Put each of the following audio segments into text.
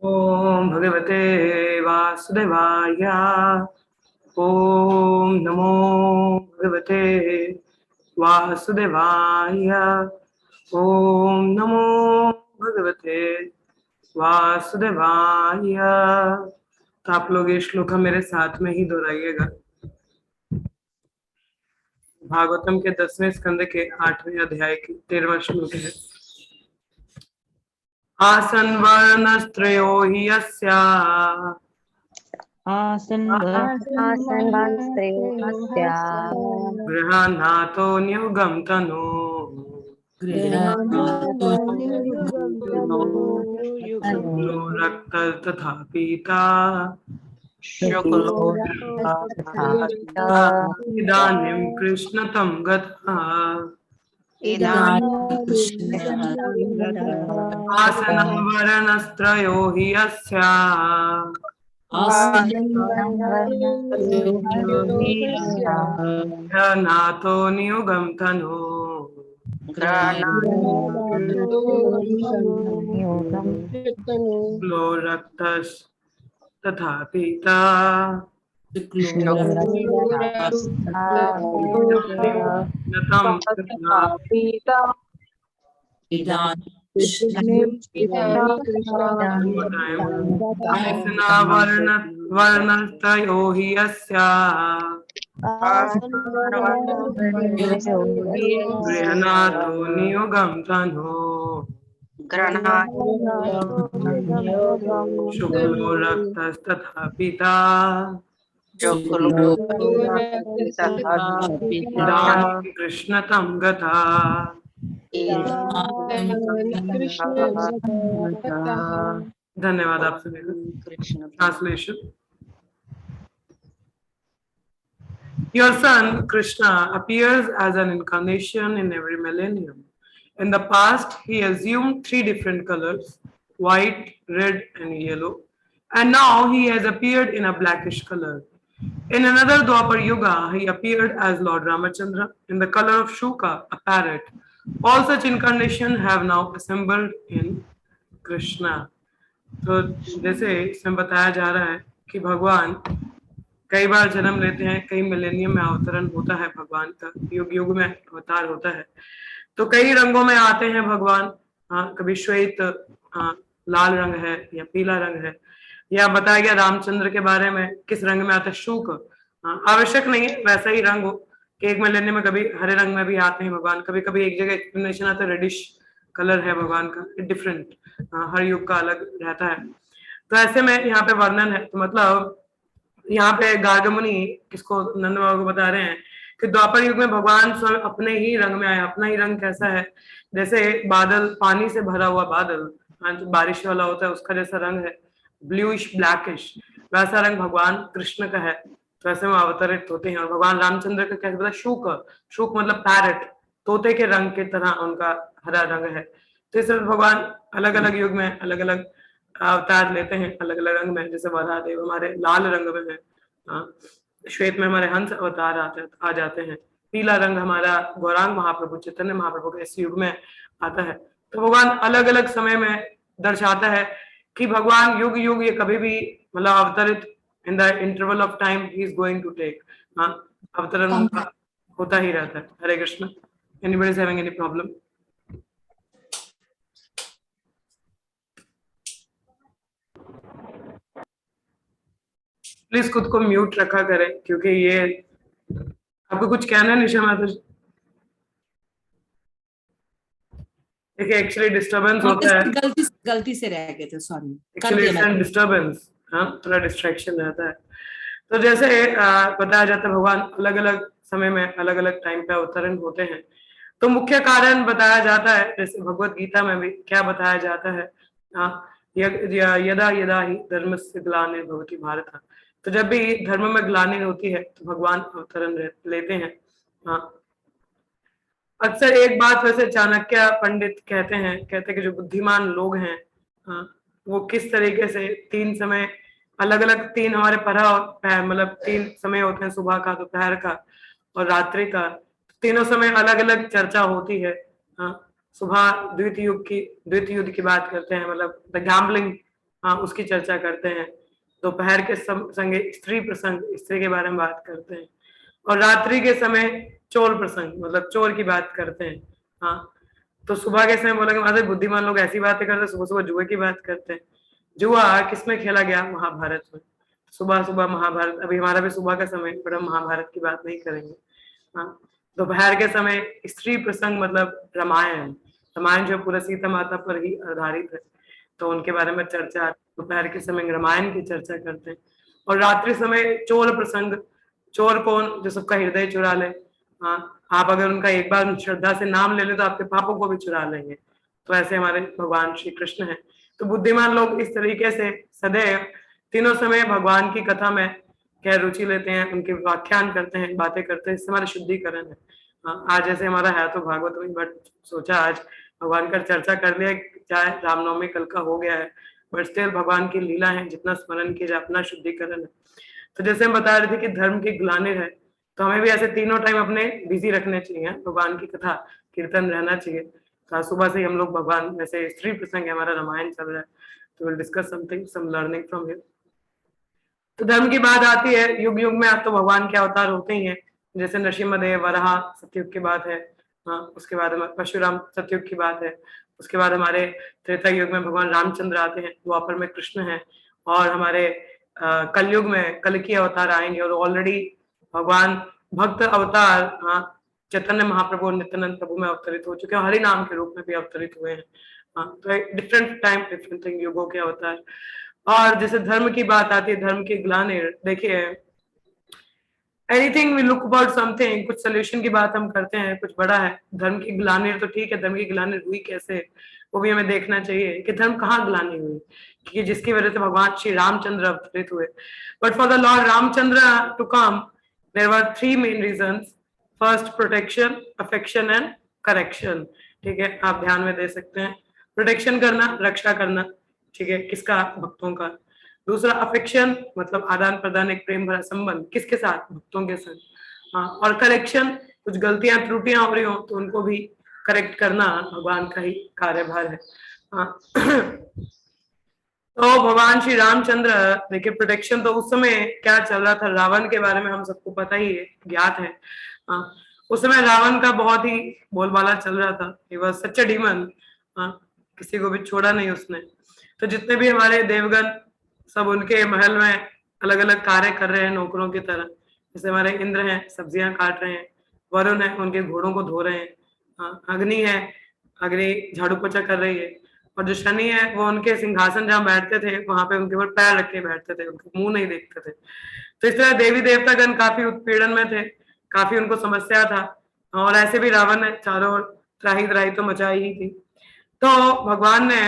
ओम भगवते वासुदेवाय। ओम नमो भगवते वासुदेवाय। ओम नमो भगवते वासुदेवाय। तो आप लोग ये श्लोक मेरे साथ में ही दोहराइएगा। भागवतम के 10वें स्कंद के 8वें अध्याय की 13वां श्लोक है। आसन वर्णस्त्रयो हि यस्या गृहाणातो न्युगं तनु शुक्लो रक्तः तथा पीता इदानीं कृष्णतं गतः। आसनं वर्णस्त्रयो हि यस्या गृहाणातो न्युगं तनु शुक्लो रक्तः तथा पीता वर्णत्रयो हि यस्या गृह्णातो नियुगं तनु शुक्लो रक्तस्तथा पीता इदानीं कृष्णतं गता। धन्यवाद आप सभी का। Translation. Your son Krishna appears as an incarnation in every millennium. In the past, he assumed 3 different colors: white, red, and yellow, and now he has appeared in a blackish color. In another Dwapar Yuga, he appeared as Lord Ramachandra in the color of Shuka, a parrot. All such incarnations have now assembled in Krishna. तो जैसे इसमें बताया जा रहा है कि भगवान कई बार जन्म लेते हैं, कई मिलेनियम में अवतरण होता है भगवान का, युग युग में अवतार होता है। तो कई रंगों में आते हैं भगवान। कभी श्वेत लाल रंग है या पीला रंग है, या बताया गया रामचंद्र के बारे में किस रंग में आता है, शूक। आवश्यक नहीं है वैसा ही रंग हो कि एक मिलेनियम में कभी हरे रंग में भी आते हैं भगवान, कभी कभी एक जगह एक्सप्लेनेशन आता है रेडिश कलर है भगवान का, डिफरेंट, हर युग का अलग रहता है। तो ऐसे में यहाँ पे वर्णन है। तो मतलब यहाँ पे गार्ग मुनि किसको, नंद बाबा को बता रहे हैं कि द्वापर युग में भगवान स्वयं अपने ही रंग में आया। अपना ही रंग कैसा है, जैसे बादल, पानी से भरा हुआ बादल, जो बारिश वाला होता है उसका जैसा रंग है, ब्लूइश ब्लैकिश, वैसा रंग भगवान कृष्ण का है। तो ऐसे में अवतरित होते हैं। और भगवान रामचंद्र का कैसे पता, शूक, शूक मतलब पैरट, तोते के रंग की तरह उनका हरा रंग है। तो इस तरह भगवान अलग अलग युग में अलग अलग अवतार लेते हैं, अलग अलग रंग में। जैसे वरादेव हमारे लाल रंग में है, श्वेत में हमारे हंस अवतार आ जाते हैं, पीला रंग हमारा गौरांग महाप्रभु, चैतन्य महाप्रभु के इस युग में आता है। तो भगवान अलग अलग समय में दर्शाता है कि भगवान युग युग ये कभी भी मतलब अवतरित, in the interval of time he is going to take, अवतरण उनका होता ही रहता है। Hare Krishna. Anybody is having any problem? Please खुद को म्यूट रखा करें, क्योंकि ये आपको कुछ कहना है निशा माता जी? देखिए एक्चुअली डिस्टरबेंस होता है, गलती से रह गए थे, सॉरी। एक्चुअली डिस्टरबेंस, थोड़ा डिस्ट्रैक्शन रहता है। तो जैसे बताया जाता है भगवान अलग अलग समय में अलग अलग टाइम पे अवतरण होते हैं। तो मुख्य कारण बताया जाता है, जैसे भगवत गीता में भी क्या बताया जाता है, यदा यदा ही धर्मस्य ग्लानिर्भवति भारत। तो जब भी धर्म में ग्लानि होती है तो भगवान अवतरण लेते हैं। अक्सर एक बात वैसे चाणक्य पंडित कहते हैं कि जो बुद्धिमान लोग हैं वो किस तरीके से 3 समय अलग अलग, 3 हमारे मतलब 3 समय होते हैं, सुबह का, दोपहर का और रात्रि का। तीनों समय अलग अलग चर्चा होती है। सुबह द्वितीय युग की बात करते हैं, मतलब द गैम्बलिंग हाँ उसकी चर्चा करते हैं। दोपहर के संगे स्त्री प्रसंग, स्त्री के बारे में बात करते हैं। और रात्रि के समय चोर प्रसंग, मतलब चोर की बात करते हैं। हाँ तो सुबह के समय बोलेंगे महाराज बुद्धिमान लोग ऐसी बातें करते हैं, सुबह सुबह जुए की बात करते हैं। जुआ किसमें खेला गया? महाभारत में। सुबह सुबह महाभारत, अभी हमारा भी सुबह का समय, पर हम महाभारत की बात नहीं करेंगे। हाँ दोपहर के समय स्त्री प्रसंग मतलब रामायण, रामायण जो पूरा सीता माता पर ही आधारित है, तो उनके बारे में चर्चा, दोपहर के समय रामायण की चर्चा करते हैं। और रात्रि समय चोर प्रसंग, चोर कौन? जो सबका हृदय चुरा ले। हाँ आप अगर उनका एक बार श्रद्धा से नाम ले ले तो आपके पापों को भी चुरा लेंगे। तो ऐसे हमारे भगवान श्री कृष्ण हैं। तो बुद्धिमान लोग इस तरीके से सदैव तीनों समय भगवान की कथा में क्या रुचि लेते हैं, उनके व्याख्यान करते हैं, बातें करते हैं, इससे हमारा शुद्धिकरण है। हाँ, आज जैसे हमारा है तो भागवत में, बट सोचा आज भगवान का चर्चा कर लिया, चाहे रामनवमी कल का हो गया है, बट स्टिल भगवान की लीला है, जितना स्मरण किया जाए अपना शुद्धिकरण है। तो जैसे हम बता रहे थे कि धर्म की ग्लानि है, तो हमें भी ऐसे तीनों टाइम अपने बिजी रखने चाहिए, भगवान की कथा कीर्तन रहना चाहिए। तो सुबह से ही हम लोग भगवान, वैसे स्त्री प्रसंग है, हमारा रामायण चल रहा है, तो will discuss something, some learning from here. तो धर्म की बात आती है, युग युग में अब तो भगवान के अवतार होते ही हैं, जैसे नरसिम्हा वराह सतयुग की बात है। हाँ उसके बाद परशुराम सतयुग की बात है। उसके बाद हमारे त्रेता युग में भगवान रामचंद्र आते हैं, द्वापर में कृष्ण हैं, और हमारे कलयुग में कल की अवतार आएंगे। और ऑलरेडी भगवान भक्त अवतार, हाँ चैतन्य महाप्रभु नित्यानंद प्रभु में अवतरित हो चुके हैं, हरि नाम के रूप में भी अवतरित हुए हैं। हाँ तो डिफरेंट टाइम डिफरेंट थिंग, युगों के अवतार। और जैसे धर्म की बात आती है, धर्म की ग्लानि, देखिए anything we look about something, कुछ सोल्यूशन की बात हम करते हैं, कुछ बड़ा है, धर्म की ग्लानि तो ठीक है, धर्म की ग्लानि हुई कैसे, वो भी हमें देखना चाहिए कि धर्म कहाँ ग्लानि हुई, कि जिसकी वजह से भगवान श्री रामचंद्र अवतरित हुए। But for the lord Ramchandra to come there were three main reasons. First protection, affection and correction. ठीक है, आप ध्यान में दे सकते हैं, प्रोटेक्शन करना, रक्षा करना, ठीक है, किसका? भक्तों का। दूसरा अफेक्शन, मतलब आदान प्रदान, एक प्रेम भरा संबंध, किसके साथ? भक्तों के साथ। हाँ और करेक्शन, कुछ गलतियां त्रुटियां हो रही हो तो उनको भी करेक्ट करना भगवान का ही कार्यभार है। हाँ तो भगवान श्री रामचंद्र, देखिए प्रोटेक्शन तो उस समय क्या चल रहा था, रावण के बारे में हम सबको पता ही है, ज्ञात है। हाँ उस समय रावण का बहुत ही बोलबाला चल रहा था, he was such a demon. हाँ किसी को भी छोड़ा नहीं उसने। तो जितने भी हमारे देवगण, सब उनके महल में अलग अलग कार्य कर रहे हैं नौकरों की तरह। जैसे हमारे इंद्र हैं, सब्जियां काट रहे हैं, वरुण है, उनके घोड़ों को धो रहे हैं। हाँ अग्नि है, अग्नि झाड़ू पोछा कर रही है। और जो शनि है, वो उनके सिंहासन जहाँ बैठते थे वहां पे उनके ऊपर पैर रख के बैठते थे, उनके मुंह नहीं देखते थे। तो इस तरह देवी देवतागण काफी उत्पीड़न में थे, काफी उनको समस्या था। और ऐसे भी रावण ने चारों ओर त्राही त्राही तो मचाई ही थी। तो भगवान ने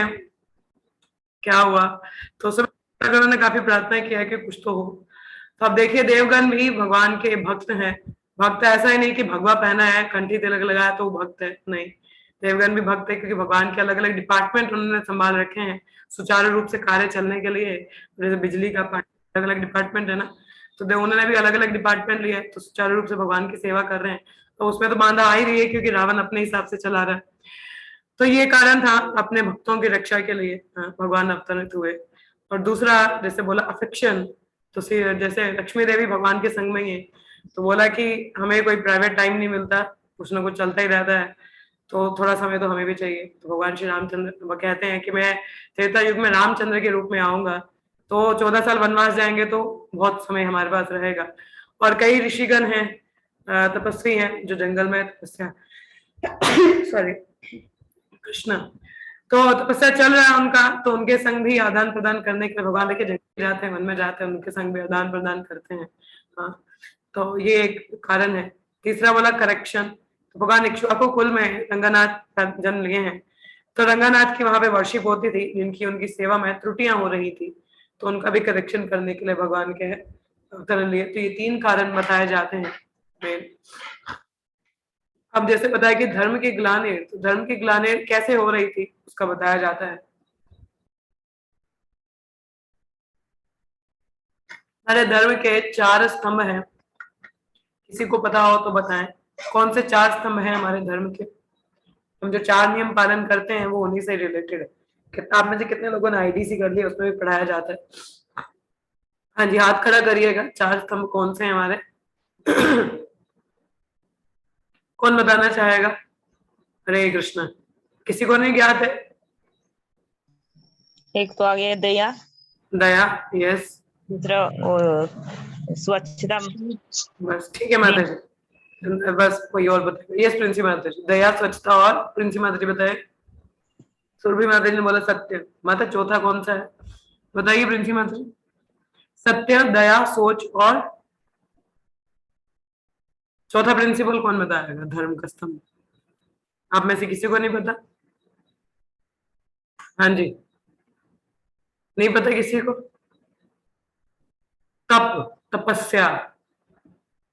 क्या हुआ, तो सब देवगणों ने काफी प्रार्थना किया कि कुछ तो हो। तो अब देखिए देवगण भी भगवान के भक्त हैं। भक्त ऐसा ही नहीं कि भगवा पहना है, कंठी तिलक लगाया तो वो भक्त है, नहीं, देवगण भी भक्त है, क्योंकि भगवान के अलग अलग डिपार्टमेंट उन्होंने संभाल रखे हैं सुचारू रूप से कार्य चलने के लिए। जैसे बिजली का अलग अलग डिपार्टमेंट है ना, तो उन्होंने भी अलग अलग डिपार्टमेंट लिए, तो सुचारू रूप से भगवान की सेवा कर रहे हैं। तो उसमें तो बांधा आ ही रही है, क्योंकि रावण अपने हिसाब से चला रहा है। तो ये कारण था, अपने भक्तों की रक्षा के लिए भगवान अवतरित हुए। और दूसरा जैसे बोला अफेक्शन, तो जैसे लक्ष्मी देवी भगवान के संग में ही है, तो बोला कि हमें कोई प्राइवेट टाइम नहीं मिलता, कुछ ना कुछ चलता ही रहता है, तो थोड़ा समय तो हमें भी चाहिए। तो भगवान श्री रामचंद्र वो कहते हैं कि मैं त्रेता युग में रामचंद्र के रूप में आऊंगा, तो 14 साल वनवास जाएंगे तो बहुत समय हमारे पास रहेगा। और कई ऋषिगण हैं, तपस्वी हैं, जो जंगल में तपस्या सॉरी कृष्ण, तो तपस्या चल रहा है उनका, तो उनके संग भी आदान प्रदान करने के लिए भगवान लेके जंगल जाते हैं, वन में जाते हैं, उनके संग भी आदान प्रदान करते हैं। हाँ तो ये एक कारण है। तीसरा बोला करेक्शन, तो भगवान इक्ष्वाकु कुल में रंगनाथ का जन्म लिए हैं, तो रंगनाथ की वहां पे वर्शिप होती थी, जिनकी उनकी सेवा में त्रुटियां हो रही थी, तो उनका भी करेक्शन करने के लिए भगवान के अवतरण लिए। तो ये तीन कारण बताए जाते हैं मेन। अब जैसे बताया कि धर्म की ग्लानि, तो धर्म की ग्लानि कैसे हो रही थी उसका बताया जाता है। हमारे धर्म के चार स्तंभ हैं, किसी को पता हो तो बताएं कौन से चार स्तंभ हैं हमारे धर्म के। हम जो चार नियम पालन करते हैं वो उन्हीं से रिलेटेड है। किताब में से कितने लोगों ने आईडीसी कर लिया, उसमें भी पढ़ाया जाता है। हाँ जी, हाथ खड़ा करिएगा। चार स्तंभ कौन से हैं हमारे? कौन बताना चाहेगा? हरे कृष्ण। किसी को नहीं ज्ञात है? एक तो आ गया दया, दया, यस। दूसरा स्वच्छता, बस ठीक है माता जी, बस कोई और बताए? यस प्रिंसी माता जी, दया, स्वच्छता और प्रिंसी माता जी बताए। सुरभि माता जी ने बोला सत्य। माता चौथा कौन सा है बताइए प्रिंसी माता जी? सत्य, दया, सोच और चौथा प्रिंसिपल कौन बताएगा धर्म का स्तंभ? आप में से किसी को नहीं पता? हाँ जी, नहीं पता किसी को? तप, तपस्या।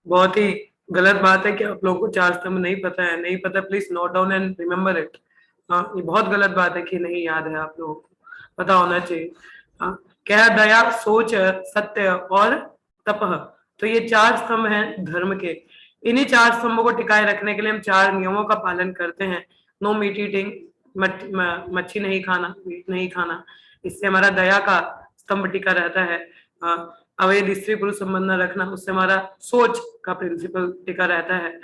बहुत ही गलत बात है कि आप लोगों को चार स्तंभ नहीं पता है। नहीं पता, please note down and remember it. हाँ, ये बहुत गलत बात है कि नहीं याद है, आप लोगों को पता होना चाहिए। हाँ, क्या है? दया, सोच, सत्य और तपह। तो ये चार स्तंभ हैं धर्म के। इन्हीं चार स्तंभों को टिकाए रखने के लिए हम चार नियमों का पालन करते हैं। नो मीट ईटिंग, मच्छी नहीं खाना, मीट नहीं खाना। इससे हमारा दया का स्तंभ टिका रहता है। अवैध स्त्री पुरुष संबंध न रखना, उससे हमारा सोच का प्रिंसिपल टिका रहता है।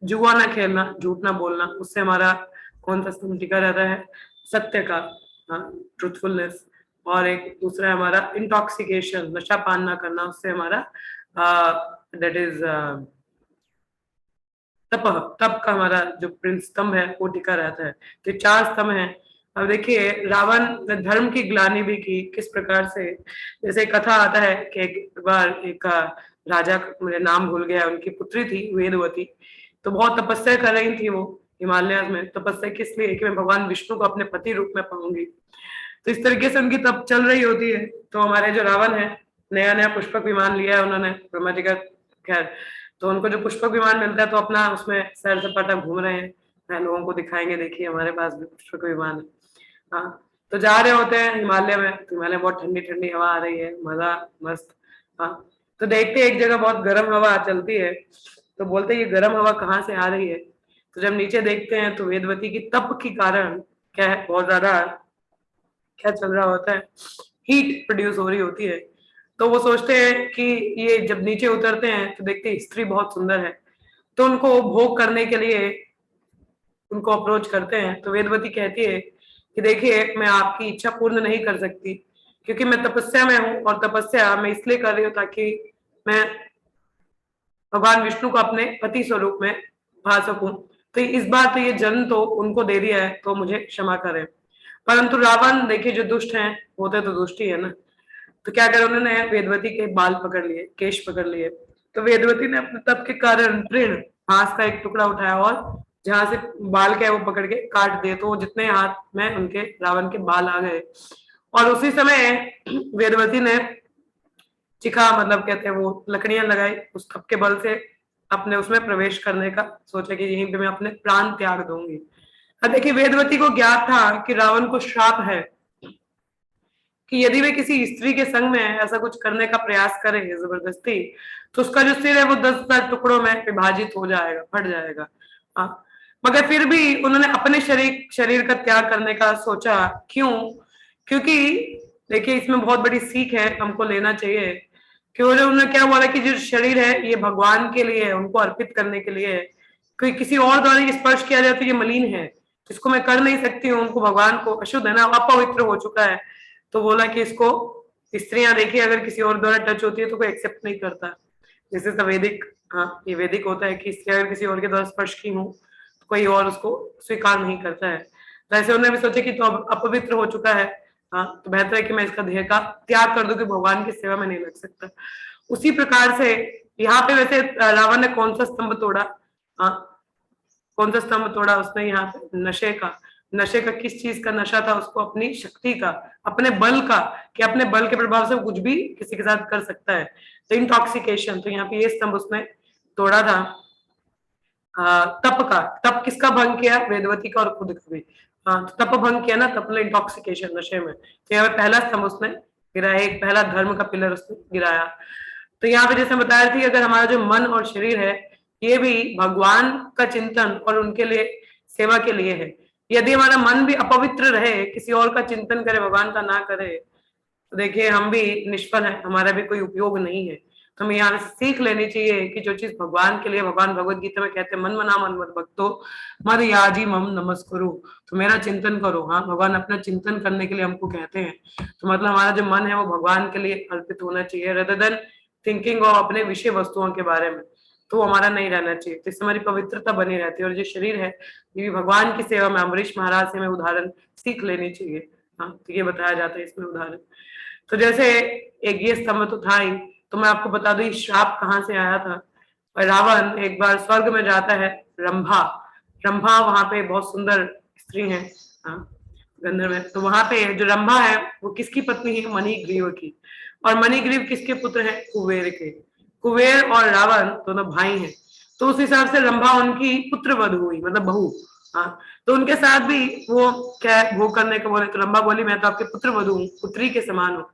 जुआ ना खेलना, झूठ ना बोलना, उससे हमारा कौन सा स्तंभ टिका रहता है? सत्य का, ट्रूथफुलनेस। और एक दूसरा है हमारा इंटॉक्सिकेशन, नशा पान ना करना, उससे हमारा दैट इज तप। तप का हमारा जो स्तंभ है वो टिका रहता है। तो चार स्तंभ हैं। अब देखिए, रावण ने धर्म की ग्लानि भी की किस प्रकार से। जैसे कथा आता है कि एक बार एक राजा, मुझे नाम भूल गया, उनकी पुत्री थी वेदवती। तो बहुत तपस्या कर रही थी वो हिमालय में। तपस्या किस लिए? कि मैं भगवान विष्णु को अपने पति रूप में पाऊंगी। तो इस तरीके से उनकी तप चल रही होती है। तो हमारे जो रावण है, नया नया पुष्पक विमान लिया है उन्होंने ब्रह्मा जी का। खैर, तो उनको जो पुष्पक विमान मिलता है तो अपना उसमें सैर सपाटा घूम रहे हैं। लोगों को दिखाएंगे, देखिए हमारे पास भी पुष्पक विमान है। हाँ, तो जा रहे होते हैं हिमालय में। तो हिमालय बहुत ठंडी ठंडी हवा आ रही है, मजा मस्त। हाँ, तो देखते हैं एक जगह बहुत गर्म हवा चलती है। तो बोलते हैं ये गर्म हवा कहाँ से आ रही है? तो जब नीचे देखते हैं तो वेदवती की तप के कारण क्या है, बहुत ज्यादा क्या चल रहा होता है, हीट प्रोड्यूस हो रही होती है। तो वो सोचते हैं कि ये जब नीचे उतरते हैं तो देखते हैं स्त्री बहुत सुंदर है। तो उनको भोग करने के लिए उनको अप्रोच करते हैं। तो वेदवती कहती है कि देखिए, मैं आपकी इच्छा पूर्ण नहीं कर सकती, क्योंकि मैं तपस्या में हूँ। और तपस्या मैं इसलिए कर रही हूँ ताकि मैं भगवान विष्णु को अपने पति स्वरूप में भा सकूं। तो इस बार तो ये जन्म तो उनको दे दिया है, तो मुझे क्षमा करें। परंतु रावण देखिए, जो दुष्ट हैं होते तो दुष्ट ही है ना। तो क्या करे, उन्होंने वेदवती के बाल पकड़ लिए, केश पकड़ लिए। तो वेदवती ने अपने तप के कारण तृण, घास का एक टुकड़ा उठाया और जहां से बाल क्या है वो पकड़ के काट दिए। तो जितने हाथ में उनके रावण के बाल आ गए। और उसी समय वेदवती ने चिखा, मतलब कहते हैं वो लकड़ियां लगाई, उस तप के बल से अपने उसमें प्रवेश करने का सोचा कि यहीं पे मैं अपने प्राण त्याग दूंगी। अब देखिए, वेदवती को ज्ञात था कि रावण को श्राप है कि यदि वे किसी स्त्री के संग में ऐसा कुछ करने का प्रयास करेंगे जबरदस्ती, तो उसका जो सिर है वो 10,000 टुकड़ों में विभाजित हो जाएगा, फट जाएगा। हाँ, मगर फिर भी उन्होंने अपने शरीर का त्याग करने का सोचा। क्यों? क्योंकि देखिए, इसमें बहुत बड़ी सीख है, हमको लेना चाहिए कि उन्होंने क्या बोला कि जो शरीर है ये भगवान के लिए है, उनको अर्पित करने के लिए है। कोई किसी और द्वारा ये स्पर्श किया जाए तो ये मलिन है, इसको मैं कर नहीं सकती हूँ। उनको भगवान को अशुद्ध है ना, अपवित्र हो चुका है। तो बोला कि इसको, स्त्रियां देखिए अगर किसी और द्वारा टच होती है तो कोई एक्सेप्ट नहीं करता। जैसे वैदिक, हाँ ये वैदिक होता है कि स्त्री अगर किसी और के द्वारा स्पर्श की हूँ तो कोई और उसको स्वीकार नहीं करता है। तो ऐसे उन्होंने भी सोचा कि तो अब अपवित्र हो चुका है, हाँ तो बेहतर है कि मैं इसका देह का त्याग कर दूं, कि भगवान की सेवा में नहीं लग सकता। उसी प्रकार से यहाँ पे वैसे रावण ने कौन सा स्तंभ तोड़ा? हाँ, कौन सा स्तंभ तोड़ा उसने? यहाँ पे नशे का। नशे का किस चीज का नशा था उसको? अपनी शक्ति का, अपने बल का, कि अपने बल के प्रभाव से वो कुछ भी किसी के साथ कर सकता है। तो इंटॉक्सिकेशन, तो यहाँ पे ये स्तंभ उसने तोड़ा था। तप का, तप किसका भंग किया? वेदवती का और खुद का भी। हाँ, तो तप भंग किया ना, तप ने इंटॉक्सिकेशन, नशे में। तो यहाँ पे पहला स्तंभ उसने गिराया, एक पहला धर्म का पिलर उसने गिराया। तो यहाँ पे जैसे बताया थी, अगर हमारा जो मन और शरीर है ये भी भगवान का चिंतन और उनके लिए सेवा के लिए है, यदि हमारा मन भी अपवित्र रहे, किसी और का चिंतन करे, भगवान का ना करे, तो देखिए हम भी निष्फल हैं, हमारा भी कोई उपयोग नहीं है। तो हमें यहाँ से सीख लेनी चाहिए कि जो चीज भगवान के लिए, भगवान भगवत गीता में कहते हैं मन मना मन मत भक्तो मद याजी मम नमस्कुरु, तो मेरा चिंतन करो। हाँ, भगवान अपना चिंतन करने के लिए हमको कहते हैं, तो मतलब हमारा जो मन है वो भगवान के लिए अर्पित होना चाहिए, रेदर देन थिंकिंग और अपने विषय वस्तुओं के बारे में, तो हमारा नहीं रहना चाहिए। तो इससे हमारी पवित्रता बनी रहती है। और जो शरीर है ये भी भगवान की सेवा में, अम्बरीश महाराज से हमें उदाहरण सीख लेनी चाहिए। हाँ, तो ये बताया जाता है इसमें उदाहरण। तो जैसे एक ये स्तंभ तो था ही, तो मैं आपको बता दूं श्राप कहाँ से आया था। और रावण एक बार स्वर्ग में जाता है, रंभा, रंभा वहां पे बहुत सुंदर स्त्री है, हाँ, गंधर्व में। तो वहां पे जो रंभा है वो किसकी पत्नी है? मणिग्रीव की। और मणिग्रीव किसके पुत्र हैं? कुबेर के। कुबेर और रावण दोनों भाई हैं, तो उस हिसाब से रंभा उनकी पुत्र वधू हुई, मतलब बहू। हाँ, तो उनके साथ भी वो क्या भोग करने को बोले, तो रंभा बोली मैं तो आपके पुत्र वधू हूँ, पुत्री के समान हूँ,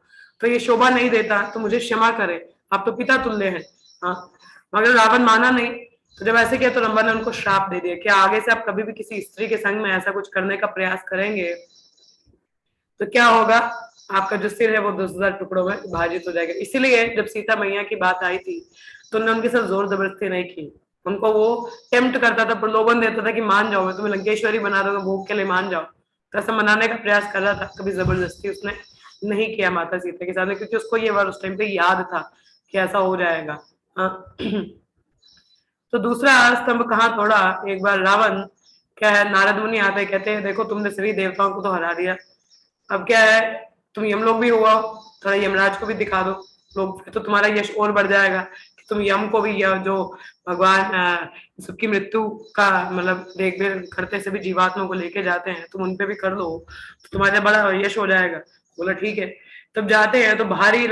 तो ये शोभा नहीं देता, तो मुझे क्षमा करे, आप तो पिता तुल्य हैं। हाँ, मगर रावण माना नहीं। तो जब ऐसे किया तो रंभा ने उनको श्राप दे दिया कि आगे से आप कभी भी किसी स्त्री के संग में ऐसा कुछ करने का प्रयास करेंगे तो क्या होगा, आपका जो सिर है वो 10,000 टुकड़ों में विभाजित हो जाएगा। इसीलिए जब सीता मैया की बात आई थी तो उन्होंने उनके साथ जोर जबरदस्ती नहीं की, उनको वो टेम्प्ट करता था, प्रलोभन देता था कि मान जाओ, मैं तुम्हें लंकेश्वरी बना दूंगा, भोग के लिए मान जाओ। तो ऐसा मनाने का प्रयास कर रहा था, कभी जबरदस्ती उसने नहीं किया माता सीता के सामने, क्योंकि उसको ये बार उस टाइम पे याद था कि ऐसा हो जाएगा। हाँ। तो दूसरा स्तंभ कहाँ तोड़ा, एक बार रावण क्या है, नारद मुनि आते कहते हैं देखो तुमने सभी देवताओं को तो हरा दिया, अब क्या है तुम यमलोक भी हुआ, थोड़ा यमराज को भी दिखा दो, लोग तो तुम्हारा यश और बढ़ जाएगा कि तुम यम को भी, यह जो भगवान सबकी मृत्यु का मतलब देखभाल करते सभी जीवात्माओं को लेके जाते हैं, तुम उनपे भी कर लो तो तुम्हारा बड़ा यश हो जाएगा। बोला ठीक है। तब जाते हैं तो भारी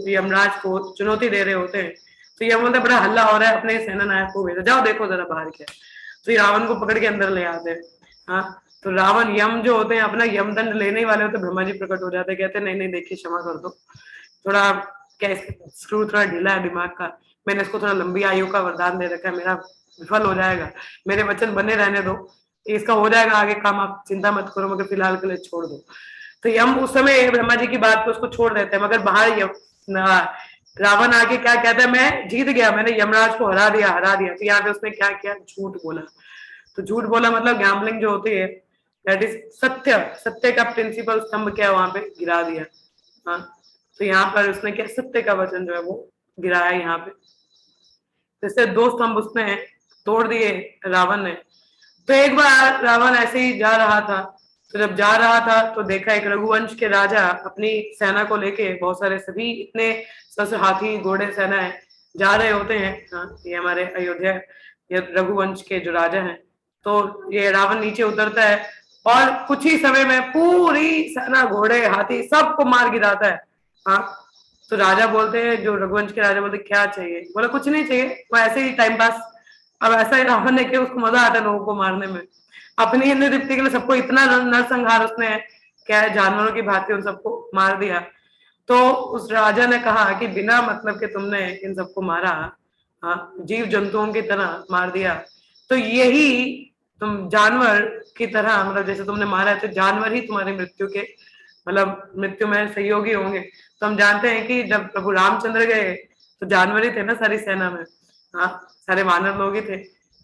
यमराज को चुनौती दे रहे होते हैं, तो यम बोलते बड़ा हल्ला हो रहा है, अपने सेना नायक को भेजो, जाओ देखो जरा बाहर क्या। तो ये रावण को पकड़ के अंदर ले आते हैं। हाँ, तो रावण यम जो होते हैं अपना यमदंड लेने ही वाले होते, ब्रह्मा जी प्रकट हो जाते हैं, कहते नहीं नहीं देखिए क्षमा कर दो, थोड़ा क्या स्क्रू थोड़ा ढीला है दिमाग का, मैंने इसको थोड़ा लंबी आयु का वरदान दे रखा है, मेरा विफल हो जाएगा, मेरे वचन बने रहने दो, इसका हो जाएगा आगे काम, आप चिंता मत करो, मगर फिलहाल के लिए छोड़ दो। तो यम उस समय ब्रह्मा जी की बात पे उसको छोड़ देते हैं, मगर बाहर रावण आके क्या कहता है, मैं जीत गया, मैंने यमराज को हरा दिया हरा दिया। तो यहाँ पे उसने क्या किया, झूठ बोला। तो झूठ बोला मतलब गैम्बलिंग जो होती है, दैट इज सत्य, सत्य का प्रिंसिपल स्तंभ क्या है वहां पे गिरा दिया। हाँ, तो यहाँ पर उसने क्या सत्य का वचन जो है वो गिराया यहाँ पे, जैसे 2 स्तंभ उसने तोड़ दिए रावण ने। तो एक बार रावण ऐसे ही जा रहा था, तो जब जा रहा था तो देखा एक रघुवंश के राजा अपनी सेना को लेके, बहुत सारे सभी इतने सहस्त्र हाथी घोड़े सेनाएं जा रहे होते हैं। हाँ, ये हमारे अयोध्या ये रघुवंश के जो राजा हैं, तो ये रावण नीचे उतरता है और कुछ ही समय में पूरी सेना घोड़े हाथी सबको मार गिराता है। हाँ, तो राजा बोलते हैं, जो रघुवंश के राजा बोलते क्या चाहिए, बोला कुछ नहीं चाहिए, वो ऐसे ही टाइम पास। अब ऐसा ही रावण ने कि उसको मजा आता है लोगों को मारने में, अपनी हिंदी तृप्ति के लिए सबको इतना नरसंहार उसने क्या है जानवरों की भांति उन सबको मार दिया। तो उस राजा ने कहा कि बिना मतलब के तुमने इन सबको मारा, हाँ, जीव जंतुओं की तरह मार दिया, तो यही तुम जानवर की तरह, मतलब जैसे तुमने मारा है तो जानवर ही तुम्हारी मृत्यु के मतलब मृत्यु में सहयोगी होंगे। तो हम जानते हैं कि जब प्रभु रामचंद्र गए तो जानवर ही थे ना सारी सेना में, हाँ, सारे वानर लोग ही थे,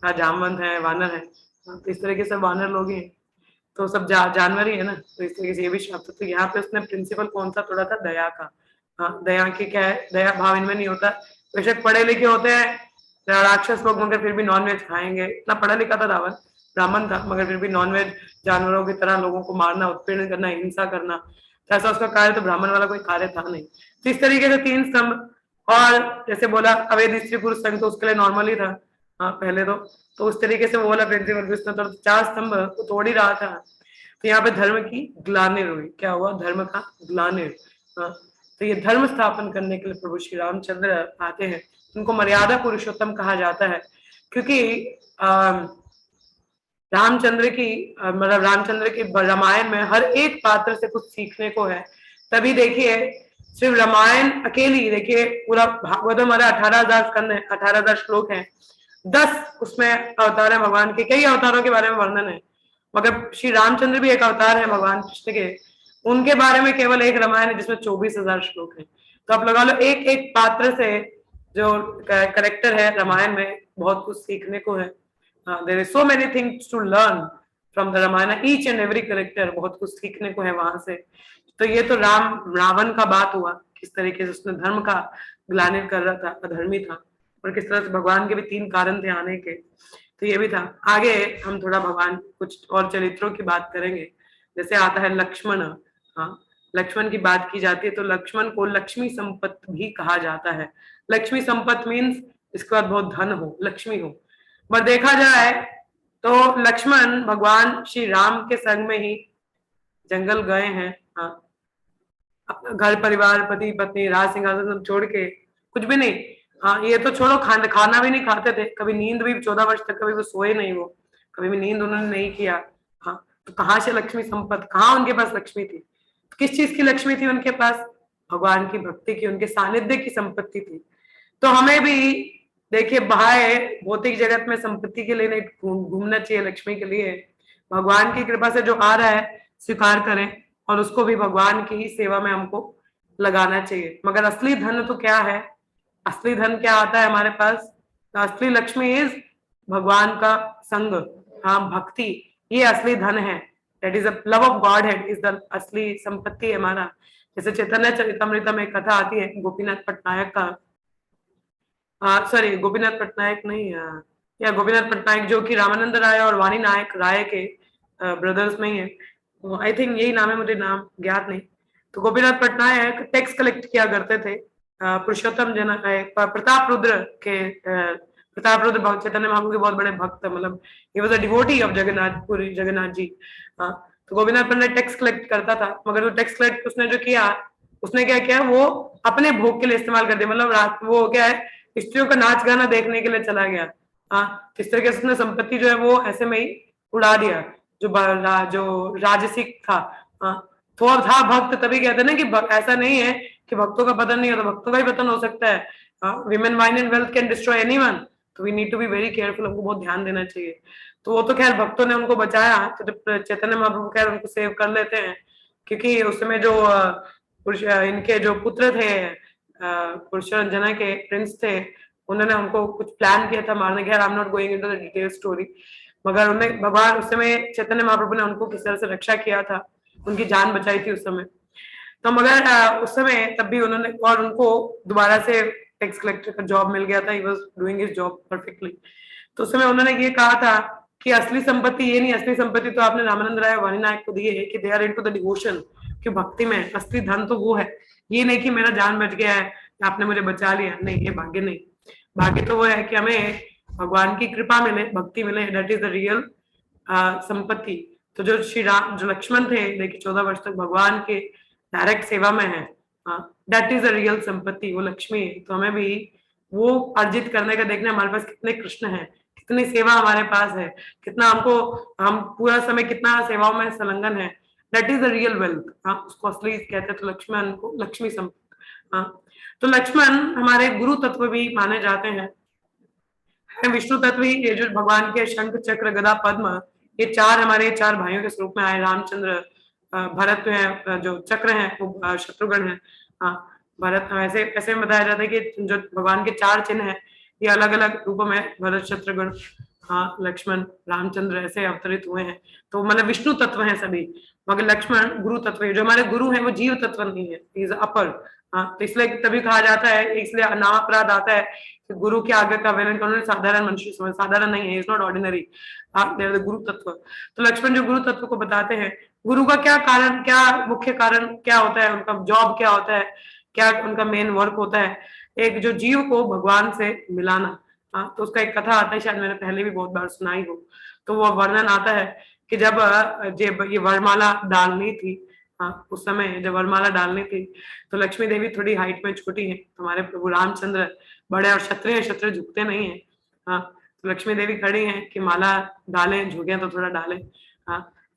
हाँ, जामवंत है वानर है, हाँ, तो इस तरह के सब वानर लोग ही, तो सब जानवर ही है ना, तो इस तरीके से ये भी शब्द। तो यहाँ पे उसने प्रिंसिपल कौन सा तोड़ा था, दया का। हाँ, दया की क्या है, दया भाव इनमें नहीं होता, बेशक पढ़े लिखे होते हैं राक्षस लोग, मगर फिर भी नॉनवेज खाएंगे, इतना पढ़ा लिखा था रावण, ब्राह्मण था, मगर फिर भी नॉनवेज जानवरों की तरह लोगों को मारना, उत्पीड़न करना, हिंसा करना, तो ऐसा उसका कार्य तो ब्राह्मण वाला कोई कार्य था नहीं। तो इस तरीके से 3 स्तंभ, और जैसे बोला अवैध स्त्री पुरुष संघ, तो उसके लिए नॉर्मल ही था, हाँ, पहले तो उस तरीके से वो वाला प्रिंसिपल उसने तो 4 स्तंभ वो तोड़ ही रहा था। तो यहाँ पे धर्म की ग्लानि हुई, क्या हुआ, धर्म का ग्लानि। हाँ, तो ये धर्म स्थापन करने के लिए प्रभु श्री रामचंद्र आते हैं, उनको मर्यादा पुरुषोत्तम कहा जाता है, क्योंकि रामचंद्र की मतलब रामचंद्र की रामायण में हर एक पात्र से कुछ सीखने को है। तभी देखिए सिर्फ रामायण अकेली, देखिए पूरा भागवत हमारा 18,000 स्कंद है, 18,000 श्लोक हैं, 10 उसमें अवतार है भगवान के, कई अवतारों के बारे में वर्णन है, मगर श्री रामचंद्र भी एक अवतार है भगवान कृष्ण के, उनके बारे में केवल एक रामायण है जिसमें 24,000 श्लोक हैं। तो आप लगा लो एक एक पात्र से जो करेक्टर है रामायण में बहुत कुछ सीखने को है। There is so many things to learn from the Ramayana, each and every character बहुत कुछ सीखने को है वहां से। तो ये तो रावण का बात हुआ, किस तरीके से उसने धर्म का ग्लानि कर रहा था, अधर्मी था, और किस तरह से भगवान के भी 3 कारण थे आने के, तो ये भी था। आगे हम थोड़ा भगवान कुछ और चरित्रों की बात करेंगे। जैसे आता है लक्ष्मण। हाँ, लक्ष्मण की बात की जाती है तो लक्ष्मण को लक्ष्मी संपत भी कहा जाता है। लक्ष्मी संपत मीन्स इसके बाद बहुत धन हो, लक्ष्मी हो। पर देखा जाए तो लक्ष्मण भगवान श्री राम के संग में ही जंगल गए हैं। हाँ, अपना घर परिवार, पति पत्नी, राज सिंहासन सब छोड़ के, कुछ भी नहीं। हाँ, ये तो छोड़ो, खाना भी नहीं खाते थे, कभी नींद भी 14 वर्ष तक कभी वो सोए नहीं, वो कभी भी नींद उन्होंने नहीं किया। हाँ, तो कहाँ से लक्ष्मी संपत, कहाँ उनके पास लक्ष्मी थी? तो किस चीज की लक्ष्मी थी उनके पास? भगवान की भक्ति की, उनके सानिध्य की संपत्ति थी। तो हमें भी देखिए बाहर भौतिक जगत में संपत्ति के लिए नहीं घूमना चाहिए, लक्ष्मी के लिए भगवान की कृपा से जो आ रहा है स्वीकार करें और उसको भी भगवान की ही सेवा में हमको लगाना चाहिए। मगर असली धन तो क्या है? असली धन क्या आता है हमारे पास? असली लक्ष्मी इज भगवान का संग, हाँ, भक्ति, ये असली धन है। That is the love of God head is the असली संपत्ति है हमारा। जैसे चैतन्य चरितमृत में एक कथा आती है गोपीनाथ पटनायक का, सॉरी गोपीनाथ पटनायक नहीं, या गोपीनाथ पटनायक जो कि रामानंद राय और वाणी नायक राय के ब्रदर्स में ही है, आई थिंक यही नाम है, मुझे नाम ज्ञात नहीं। तो गोपीनाथ पटनायक टैक्स कलेक्ट किया करते थे पुरुषोत्तम प्रताप रुद्र के, प्रताप रुद्र चैतन्य महाप्रभु के बहुत बड़े भक्त, मतलब he was a devotee of Jagannathpuri, Jagannath ji. तो गोपीनाथ पटनायक टैक्स कलेक्ट करता था, मगर वो टैक्स कलेक्ट उसने जो किया, उसने क्या किया, वो अपने भोग के लिए इस्तेमाल कर दिया। मतलब रात वो क्या है, स्त्रियों का नाच गाना देखने के लिए चला गया। हाँ, इस तरीके से उसने संपत्ति जो है वो ऐसे में ही उड़ा दिया। जो राजसिक था, तो अब था भक्त, तभी कहते ना कि ऐसा नहीं है कि भक्तों का पतन नहीं होता, भक्तों का ही पतन हो सकता है। Women wine and wealth can destroy anyone, तो we need to be very careful, हमको बहुत ध्यान देना चाहिए। तो वो तो खैर भक्तों ने उनको बचाया, चैतन्य महाप्रभु खैर उनको सेव कर लेते हैं, क्योंकि उस समय जो इनके जो पुत्र थे पुरुषोत्तम के प्रिंस थे, उन्होंने उनको कुछ प्लान किया था मारने के। I am not going into the detail story, मगर उन्हें भगवान उस समय चैतन्य महाप्रभु ने उनको किस तरह से रक्षा किया था, उनकी जान बचाई थी उस समय। तो मगर उस समय तब भी उन्होंने, और उनको दोबारा से टैक्स कलेक्टर का जॉब मिल गया था, he was doing his job perfectly. तो उस समय उन्होंने ये कहा था कि असली संपत्ति ये नहीं, असली संपत्ति तो आपने रामानंद राय वाणी नायक को दी है कि they are into the devotion, कि भक्ति में असली धन तो वो है, ये नहीं कि मेरा जान बच गया है, आपने मुझे बचा लिया, नहीं, ये भाग्य नहीं। भाग्य तो वो है कि हमें भगवान की कृपा मिले, भक्ति मिले, दैट इज द रियल संपत्ति। तो जो श्री राम, जो लक्ष्मण थे, देखिए 14 वर्ष तक भगवान के डायरेक्ट सेवा में है, दैट इज द रियल संपत्ति, वो लक्ष्मी है। तो हमें भी वो अर्जित करने का देखना, हमारे पास कितने कृष्ण हैं, कितनी सेवा हमारे पास है, कितना हमको, हम पूरा समय कितना सेवाओं में संलग्न है, that is the real wealth. उसको असली कहते हैं। तो लक्ष्मण को लक्ष्मी संपत्ति। तो लक्ष्मण हमारे गुरु तत्व भी माने जाते हैं, विष्णु तत्व ही। ये जो भगवान के शंख चक्र गदा पद्म, ये चार हमारे 4 भाइयों के स्वरूप में आए। रामचंद्र, भरत है, जो चक्र है वो शत्रुघ्न है। हाँ, भरत, ऐसे ऐसे बताया जाता है कि जो भगवान के 4 चिन्ह हैं, ये अलग अलग रूपों में भरत, शत्रुघ्न, हाँ, लक्ष्मण, रामचंद्र ऐसे अवतरित हुए हैं। तो मतलब विष्णु तत्व हैं सभी, मगर लक्ष्मण गुरु तत्व है। जो हमारे गुरु हैं वो जीव तत्व नहीं है, इज अपर। हाँ, तो इसलिए तभी कहा जाता है, इसलिए नाम अपराध आता है कि गुरु के आगे का वेलन उन्होंने साधारण मनुष्य समझ, साधारण नहीं है, इज नॉट ऑर्डिनरी, गुरु तत्व। तो लक्ष्मण जो गुरु तत्व को बताते हैं, गुरु का क्या कारण, क्या मुख्य कारण क्या होता है, उनका जॉब क्या होता है, क्या उनका मेन वर्क होता है, एक जो जीव को भगवान से मिलाना। तो उसका एक कथा आता है, शायद मैंने पहले भी बहुत बार सुनाई हो। तो वो वर्णन आता है कि जब ये वरमाला डालनी थी, उस समय जब वरमाला डालनी थी, तो लक्ष्मी देवी थोड़ी हाइट में छोटी है, हमारे प्रभु रामचंद्र बड़े और क्षत्रिय, क्षत्रिय झुकते नहीं है। तो लक्ष्मी देवी खड़ी हैं कि माला डालें, झुके तो थोड़ा डालें।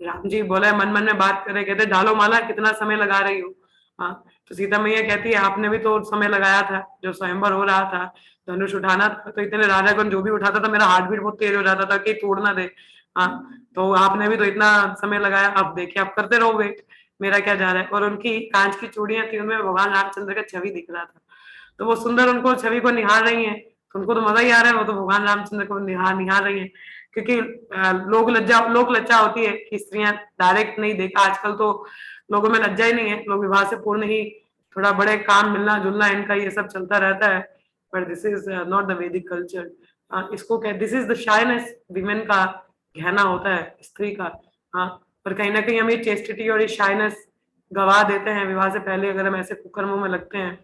राम जी बोले, मन मन में बात करे, कहते डालो माला, कितना समय लगा रही हो। तो सीता मैया कहती है, आपने भी तो समय लगाया था, जो स्वयंवर हो रहा था, धनुष उठाना था, तो इतने राजागण जो भी उठाता था, मेरा हार्ट बीट बहुत तेज हो जाता था कि तोड़ ना दे। हाँ, तो आपने भी तो इतना समय लगाया, अब देखिए आप करते रहो वेट, मेरा क्या जा रहा है। और उनकी कांच की चूड़ियां थी, उनमें भगवान रामचंद्र का छवि दिख रहा था, तो वो सुंदर उनको छवि को निहार रही हैं, तो उनको तो मजा ही आ रहा है, वो तो भगवान रामचंद्र को निहार निहार रही हैं। क्योंकि लोक लज्जा होती है कि स्त्रियां डायरेक्ट नहीं देख, आजकल तो लोगों में लज्जा ही नहीं है, लोग विवाह से पूर्ण ही थोड़ा बड़े काम मिलना जुलना इनका ये सब चलता रहता है, but this is not the वैदिक कल्चर। इसको कह, this is the shyness women का गहना होता है, स्त्री का। हाँ, पर कहीं ना कहीं हम ये चेस्टिटी और ये शाइनेस गवा देते हैं विवाह से पहले, अगर हम ऐसे कुकर्मों में लगते हैं,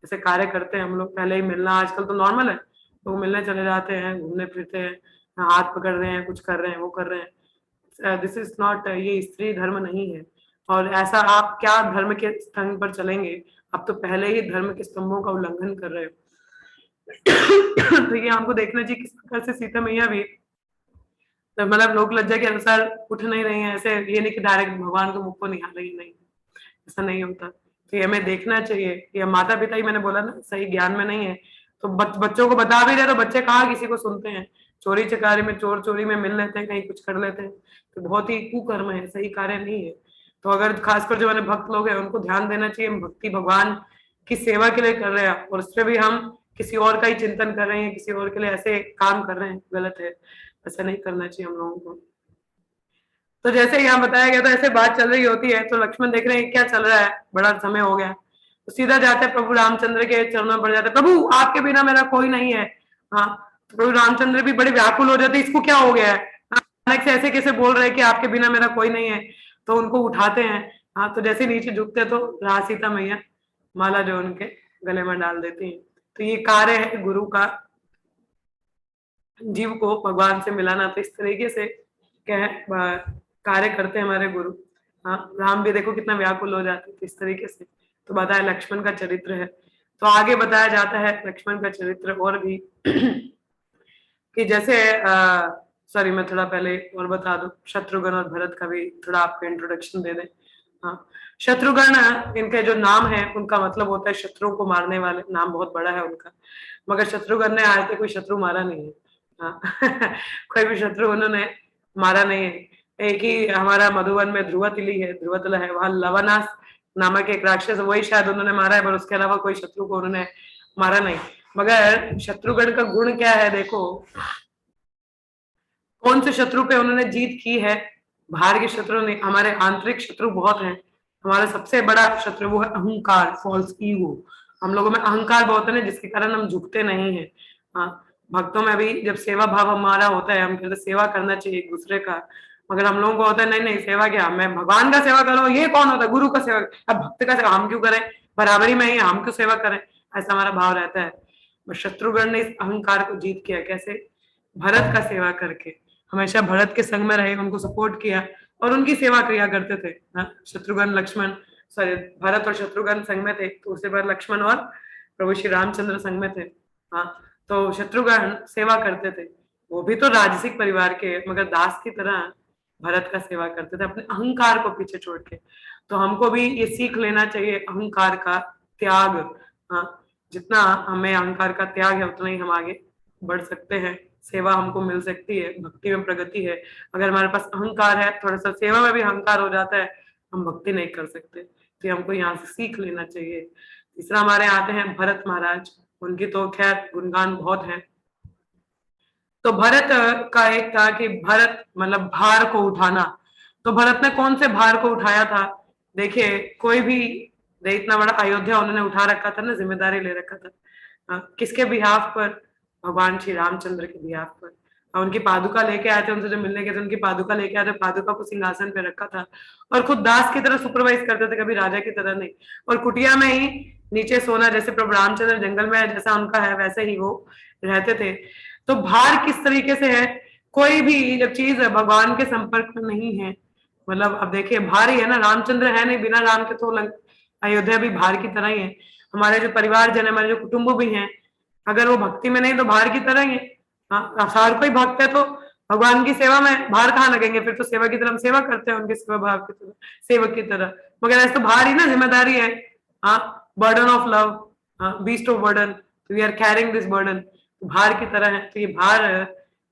ऐसे कार्य करते हैं हम लोग, पहले ही मिलना आजकल तो नॉर्मल है, लोग मिलने चले जाते हैं, घूमने फिरते हैं, हाथ पकड़ रहे हैं, कुछ कर रहे हैं, वो कर रहे हैं, दिस इज नॉट, ये स्त्री धर्म नहीं है। और ऐसा आप क्या धर्म के स्तंभ पर चलेंगे, आप तो पहले ही धर्म के स्तंभों का उल्लंघन कर रहे हो। तो ये हमको देखना चाहिए किस प्रकार से सीता मैया भी तो मतलब लोक लज्जा के अनुसार उठ नहीं रही है, ऐसे ये नहीं कि डायरेक्ट भगवान के मुख को निहार रही, नहीं, ऐसा नहीं होता। तो ये हमें देखना चाहिए कि माता पिता ही, मैंने बोला ना, सही ज्ञान में नहीं है, तो बच्चों को बता भी दे तो बच्चे कहाँ किसी को सुनते हैं, चोरी चकारी में, चोर चोरी में मिल लेते हैं, कहीं कुछ कर लेते हैं, तो बहुत ही कुकर्म है, सही कार्य नहीं है। तो अगर खासकर जो मैंने भक्त लोग हैं उनको ध्यान देना चाहिए, हम भक्ति भगवान की सेवा के लिए कर रहे हैं, और उसमें भी हम किसी और का ही चिंतन कर रहे हैं, किसी और के लिए ऐसे काम कर रहे हैं, गलत है, ऐसा नहीं करना चाहिए हम लोगों को। तो जैसे यहाँ बताया गया था, ऐसे बात चल रही होती है, तो लक्ष्मण देख रहे हैं क्या चल रहा है, बड़ा समय हो गया, तो सीधा जाते हैं प्रभु रामचंद्र के चरणों में पड़ जाते हैं, प्रभु आपके बिना मेरा कोई नहीं है। हाँ, तो प्रभु रामचंद्र भी बड़े व्याकुल हो जाते, इसको क्या हो गया है, अचानक से ऐसे कैसे बोल रहे हैं कि आपके बिना मेरा कोई नहीं है। तो उनको उठाते हैं, हाँ, तो जैसे नीचे झुकते तो राह सीता मैया माला जो उनके गले में डाल देती है। तो ये कार्य है गुरु का, जीव को भगवान से मिलाना, तो इस तरीके से कह कार्य करते हैं हमारे गुरु। हाँ, राम भी देखो कितना व्याकुल हो जाते थे इस तरीके से। तो बताया लक्ष्मण का चरित्र है, तो आगे बताया जाता है लक्ष्मण का चरित्र और भी कि जैसे सॉरी मैं थोड़ा पहले और बता दूं, शत्रुघ्न और भरत का भी थोड़ा आपको इंट्रोडक्शन दे दें। हाँ, शत्रुघ्न इनके जो नाम है उनका मतलब होता है शत्रुओं को मारने वाले, नाम बहुत बड़ा है उनका, मगर शत्रुघ्न ने आज तक कोई शत्रु मारा नहीं है। हाँ कोई भी शत्रु उन्होंने मारा नहीं है। एक ही हमारा मधुवन में ध्रुवतिली है, ध्रुवतला है, वहां लवनास नामक एक राक्षस, वही शायद उन्होंने मारा है, पर उसके अलावा कोई शत्रु को उन्होंने मारा नहीं। मगर शत्रुघ्न का गुण क्या है देखो, कौन से शत्रु पे उन्होंने जीत की है, बाहर के शत्रु नहीं, हमारे आंतरिक शत्रु बहुत हैं। हमारा सबसे बड़ा शत्रु वो है अहंकार, फॉल्स ईगो। हम लोगों में अहंकार बहुत है ना, जिसके कारण हम झुकते नहीं है। हाँ, भक्तों में भी जब सेवा भाव हमारा होता है, हम कहते सेवा करना चाहिए एक दूसरे का, मगर हम लोगों को होता है नहीं नहीं सेवा क्या, मैं भगवान का सेवा करूँ, ये कौन होता है, गुरु का सेवा, अब भक्त का सेवा हम क्यों करें, बराबरी में ही हम क्यों सेवा करें, ऐसा हमारा भाव रहता है। शत्रुघ्न ने इस अहंकार को जीत किया, कैसे, भरत का सेवा करके, हमेशा भरत के संग में रहे, उनको सपोर्ट किया और उनकी सेवा किया करते थे। शत्रुघ्न लक्ष्मण, सॉरी, भरत और शत्रुघ्न संग में थे, तो उसके बाद लक्ष्मण और प्रभु श्री रामचंद्र संग में थे। हाँ, तो शत्रुघ्न सेवा करते थे, वो भी तो राजसिक परिवार के, मगर दास की तरह भरत का सेवा करते थे, अपने अहंकार को पीछे छोड़ के। तो हमको भी ये सीख लेना चाहिए, अहंकार का त्याग। हाँ, जितना हमें अहंकार का त्याग है उतना ही हम आगे बढ़ सकते हैं, सेवा हमको मिल सकती है, भक्ति में प्रगति है। अगर हमारे पास अहंकार है, थोड़ा सा सेवा में भी अहंकार हो जाता है, हम भक्ति नहीं कर सकते। तो हमको यहाँ से सीख लेना चाहिए। तीसरा हमारे आते हैं भरत महाराज, उनकी तो खैर गुणगान बहुत है। तो भरत का एक था कि भरत मतलब भार को उठाना, तो भरत ने कौन से भार को उठाया था, देखिए कोई भी इतना बड़ा अयोध्या उन्होंने उठा रखा था ना, जिम्मेदारी ले रखा था, किसके बिहाफ पर, भगवान श्री रामचंद्र के बिहाफ पर। उनकी पादुका लेके आए थे, उनसे जो मिलने गए थे उनकी पादुका लेके आए थे, पादुका को सिंहासन पे रखा था और खुद दास की तरह सुपरवाइज करते थे, कभी राजा की तरह नहीं। और कुटिया में ही नीचे सोना, जैसे प्रभु रामचंद्र जंगल में जैसा उनका है वैसे ही वो रहते थे। तो भार किस तरीके से है, कोई भी जब चीज भगवान के संपर्क में नहीं है, मतलब अब देखिए भार ही है ना, रामचंद्र है नहीं, बिना राम के तो अयोध्या भी भार की तरह ही है। हमारे जो परिवार जन, हमारे जो कुटुंब भी हैं, अगर वो भक्ति में नहीं तो भार की तरह ही है। हाँ, हर कोई भक्त है तो भगवान की सेवा में भार कहाँ लगेंगे, फिर तो सेवा की तरह हम सेवा करते हैं, उनके सेवा भाव की तरह, सेवक की तरह। मगर ऐसे तो भार ही ना, जिम्मेदारी है। हाँ, बर्डन ऑफ लव, हाँ, beast of burden, we are carrying this burden, भार की तरह है। तो ये भार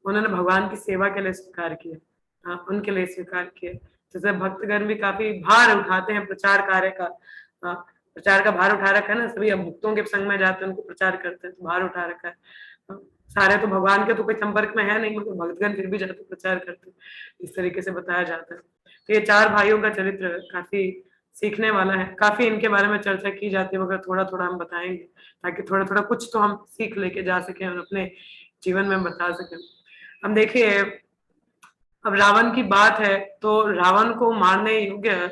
उन्होंने भगवान की सेवा के लिए स्वीकार किया। उनके लिए स्वीकार किया। जैसे भक्तगण भी काफी भार उठाते हैं प्रचार कार्य का, प्रचार का भार उठा रखा है ना, सभी अब भक्तों के संग में जाते हैं, उनको प्रचार करते हैं तो भार उठा रखा है। सारे तो भगवान के तो कोई संपर्क में है नहीं, मगर भक्तगण फिर भी जाते प्रचार करते, इस तरीके से बताया जाता है। तो ये 4 भाइयों का चरित्र काफी सीखने वाला है, काफी इनके बारे में चर्चा की जाती है, मगर थोड़ा थोड़ा हम बताएंगे ताकि थोड़ा थोड़ा कुछ तो हम सीख लेके जा सके और अपने जीवन में बता सके। हम देखिए, अब रावण की बात है तो रावण को मारने योग्य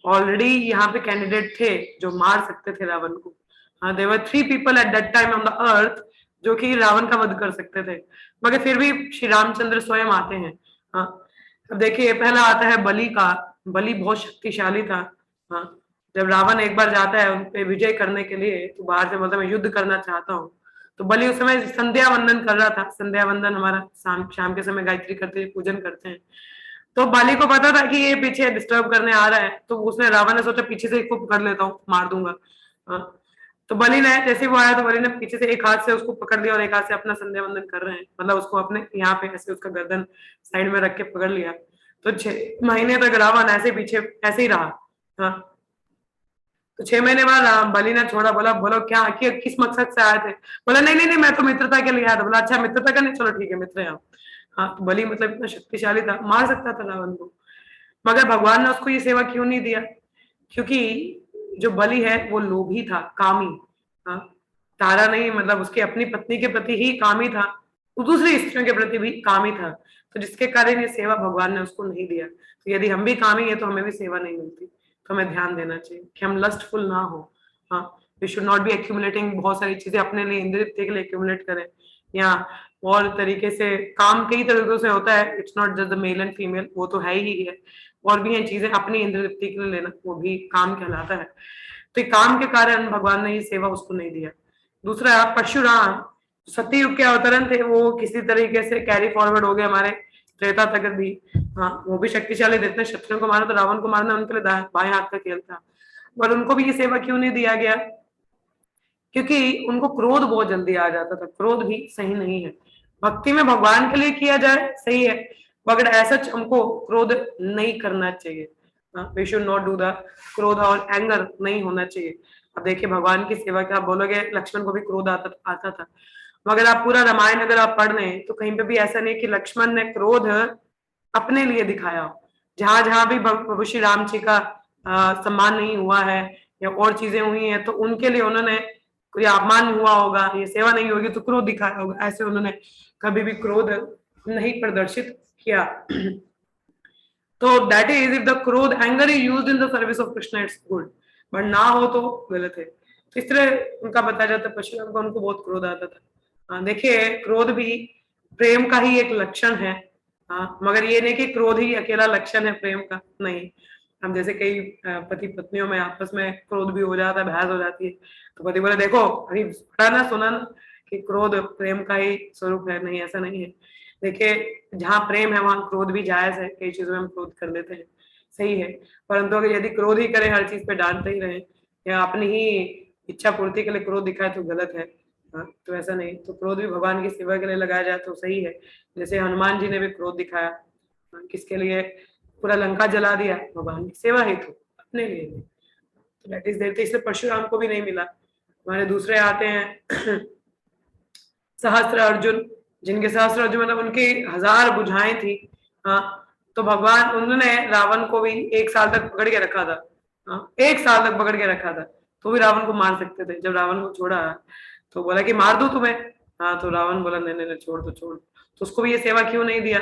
ऑलरेडी यहाँ पे कैंडिडेट थे जो मार सकते थे रावण को। हाँ, there were 3 people at that time on the earth जो कि रावण का वध कर सकते थे, मगर फिर भी श्री रामचंद्र स्वयं आते हैं। हाँ, अब देखिए पहला आता है बलि का। बलि बहुत शक्तिशाली था। हाँ, जब रावण एक बार जाता है उन पे विजय करने के लिए, तो बाहर से मतलब मैं युद्ध करना चाहता हूँ, तो बलि उस समय संध्या वंदन कर रहा था। संध्या वंदन हमारा शाम के समय गायत्री करते हैं, पूजन करते हैं। तो बाली को पता था कि ये पीछे डिस्टर्ब करने आ रहा है, तो उसने रावण ने सोचा पीछे से इसको पकड़ लेता हूँ, मार दूंगा। तो बलि ने जैसे वो आया तो बलि ने पीछे से एक हाथ से उसको पकड़ लिया और एक हाथ से अपना संध्या वंदन कर रहे हैं, मतलब उसको अपने यहाँ पे ऐसे उसका गर्दन साइड में रख के पकड़ लिया। तो 6 महीने तक रावण ऐसे पीछे ऐसे ही रहा। तो 6 महीने बाद बलि ने छोड़ा, बोला बोलो क्या किस मकसद से आए थे? बोला नहीं नहीं नहीं, मैं तो मित्रता के लिए आया था। बोला अच्छा मित्रता का, नहीं चलो ठीक है मित्र हैं। हाँ, तो बलि मतलब इतना शक्तिशाली था, मार सकता था रावण को, मगर भगवान ने उसको ये सेवा क्यों नहीं दिया? क्योंकि जो बलि है वो लोभी था, कामी। हाँ, तारा नहीं, मतलब उसकी अपनी पत्नी के प्रति ही कामी था, तो दूसरी स्त्रियों के प्रति भी कामी था, तो जिसके कारण ये सेवा भगवान ने उसको नहीं दिया। तो यदि हम भी कामी है तो हमें भी सेवा नहीं मिलती, तो हमें ध्यान देना चाहिए कि हम लस्टफुल ना हो। हाँ, we should not be accumulating बहुत सारी चीजें अपने लिए, इंद्रिय तृप्ति के लिए एक्यूमुलेट करें, या और तरीके से काम कई तरीकों से होता है। It's not just the male and female, वो तो है ही है, और भी हैं चीजें अपनी इंद्रिय तृप्ति के लिए लेना, वो भी काम कहलाता है। तो ये काम के कारण भगवान ने ये सेवा उसको नहीं दिया। दूसरा, परशुराम सत्ययुग के अवतरण थे, वो किसी तरीके से कैरी फॉरवर्ड हो गए हमारे त्रेता तक भी। हाँ, वो भी शक्तिशाली थे, इतने शत्रुओं को मारा, तो रावण को मारना उनके लिए बाएं हाथ का खेल था। पर उनको भी ये सेवा क्यों नहीं दिया गया? क्योंकि उनको क्रोध बहुत जल्दी आ जाता था। क्रोध भी सही नहीं है, भक्ति में भगवान के लिए किया जाए सही है, मगर ऐसा हमको क्रोध नहीं करना चाहिए। We should not do the क्रोध, और एंगर नहीं होना चाहिए। अब देखिए भगवान की सेवा क्या, आप बोलोगे लक्ष्मण को भी क्रोध आता था, मगर आप पूरा रामायण अगर आप पढ़ लें तो कहीं पे भी ऐसा नहीं कि लक्ष्मण ने क्रोध अपने लिए दिखाया। जहां जहां भी प्रभु श्री राम जी का सम्मान नहीं हुआ है या और चीजें हुई हैं, तो उनके लिए उन्होंने कोई अपमान हुआ होगा, ये सेवा नहीं होगी तो क्रोध दिखाया होगा, ऐसे उन्होंने कभी भी क्रोध नहीं प्रदर्शित किया। तो दैट इज, इफ द क्रोध anger is used in the service of Krishna it's good, but ना हो तो गलत है। तो इस तरह उनका बताया जाता है परशुराम को उनको बहुत क्रोध आता था। देखिए क्रोध भी प्रेम का ही एक लक्षण है। मगर ये नहीं कि क्रोध ही अकेला लक्षण है प्रेम का, नहीं। हम जैसे कई पति पत्नियों में आपस में क्रोध भी हो जाता है, बहस हो जाती है, तो पति बोले देखो अभी पढ़ा ना सुना ना कि क्रोध प्रेम का ही स्वरूप है, नहीं ऐसा नहीं है। देखिए जहाँ प्रेम है वहां क्रोध भी जायज है, कई चीजों में हम क्रोध कर लेते हैं, सही है, परंतु अगर यदि क्रोध ही करें, हर चीज पे डांटते ही रहे या अपनी ही इच्छा पूर्ति के लिए क्रोध दिखाए तो गलत है। तो ऐसा नहीं, तो क्रोध भी भगवान की सेवा के लिए लगाया जाए तो सही है। जैसे हनुमान जी ने भी क्रोध दिखाया, किसके लिए? पूरा लंका जला दिया, भगवान की सेवा हेतु, अपने लिए नहीं। तो दैट इज देयर, इसलिए परशुराम को भी नहीं मिला। हमारे दूसरे आते हैं सहस्त्र अर्जुन, जिनके सहस्त्र अर्जुन मतलब उनकी 1000 भुजाएं थी। तो भगवान उन्होंने रावण को भी 1 साल तक पकड़ के रखा था। 1 साल तक पकड़ के रखा था, तो भी रावण को मार सकते थे। जब रावण को छोड़ा तो बोला कि मार दूं तुम्हें। तो रावण बोला नहीं नहीं छोड़ दो छोड़। तो उसको भी ये सेवा क्यों नहीं दिया?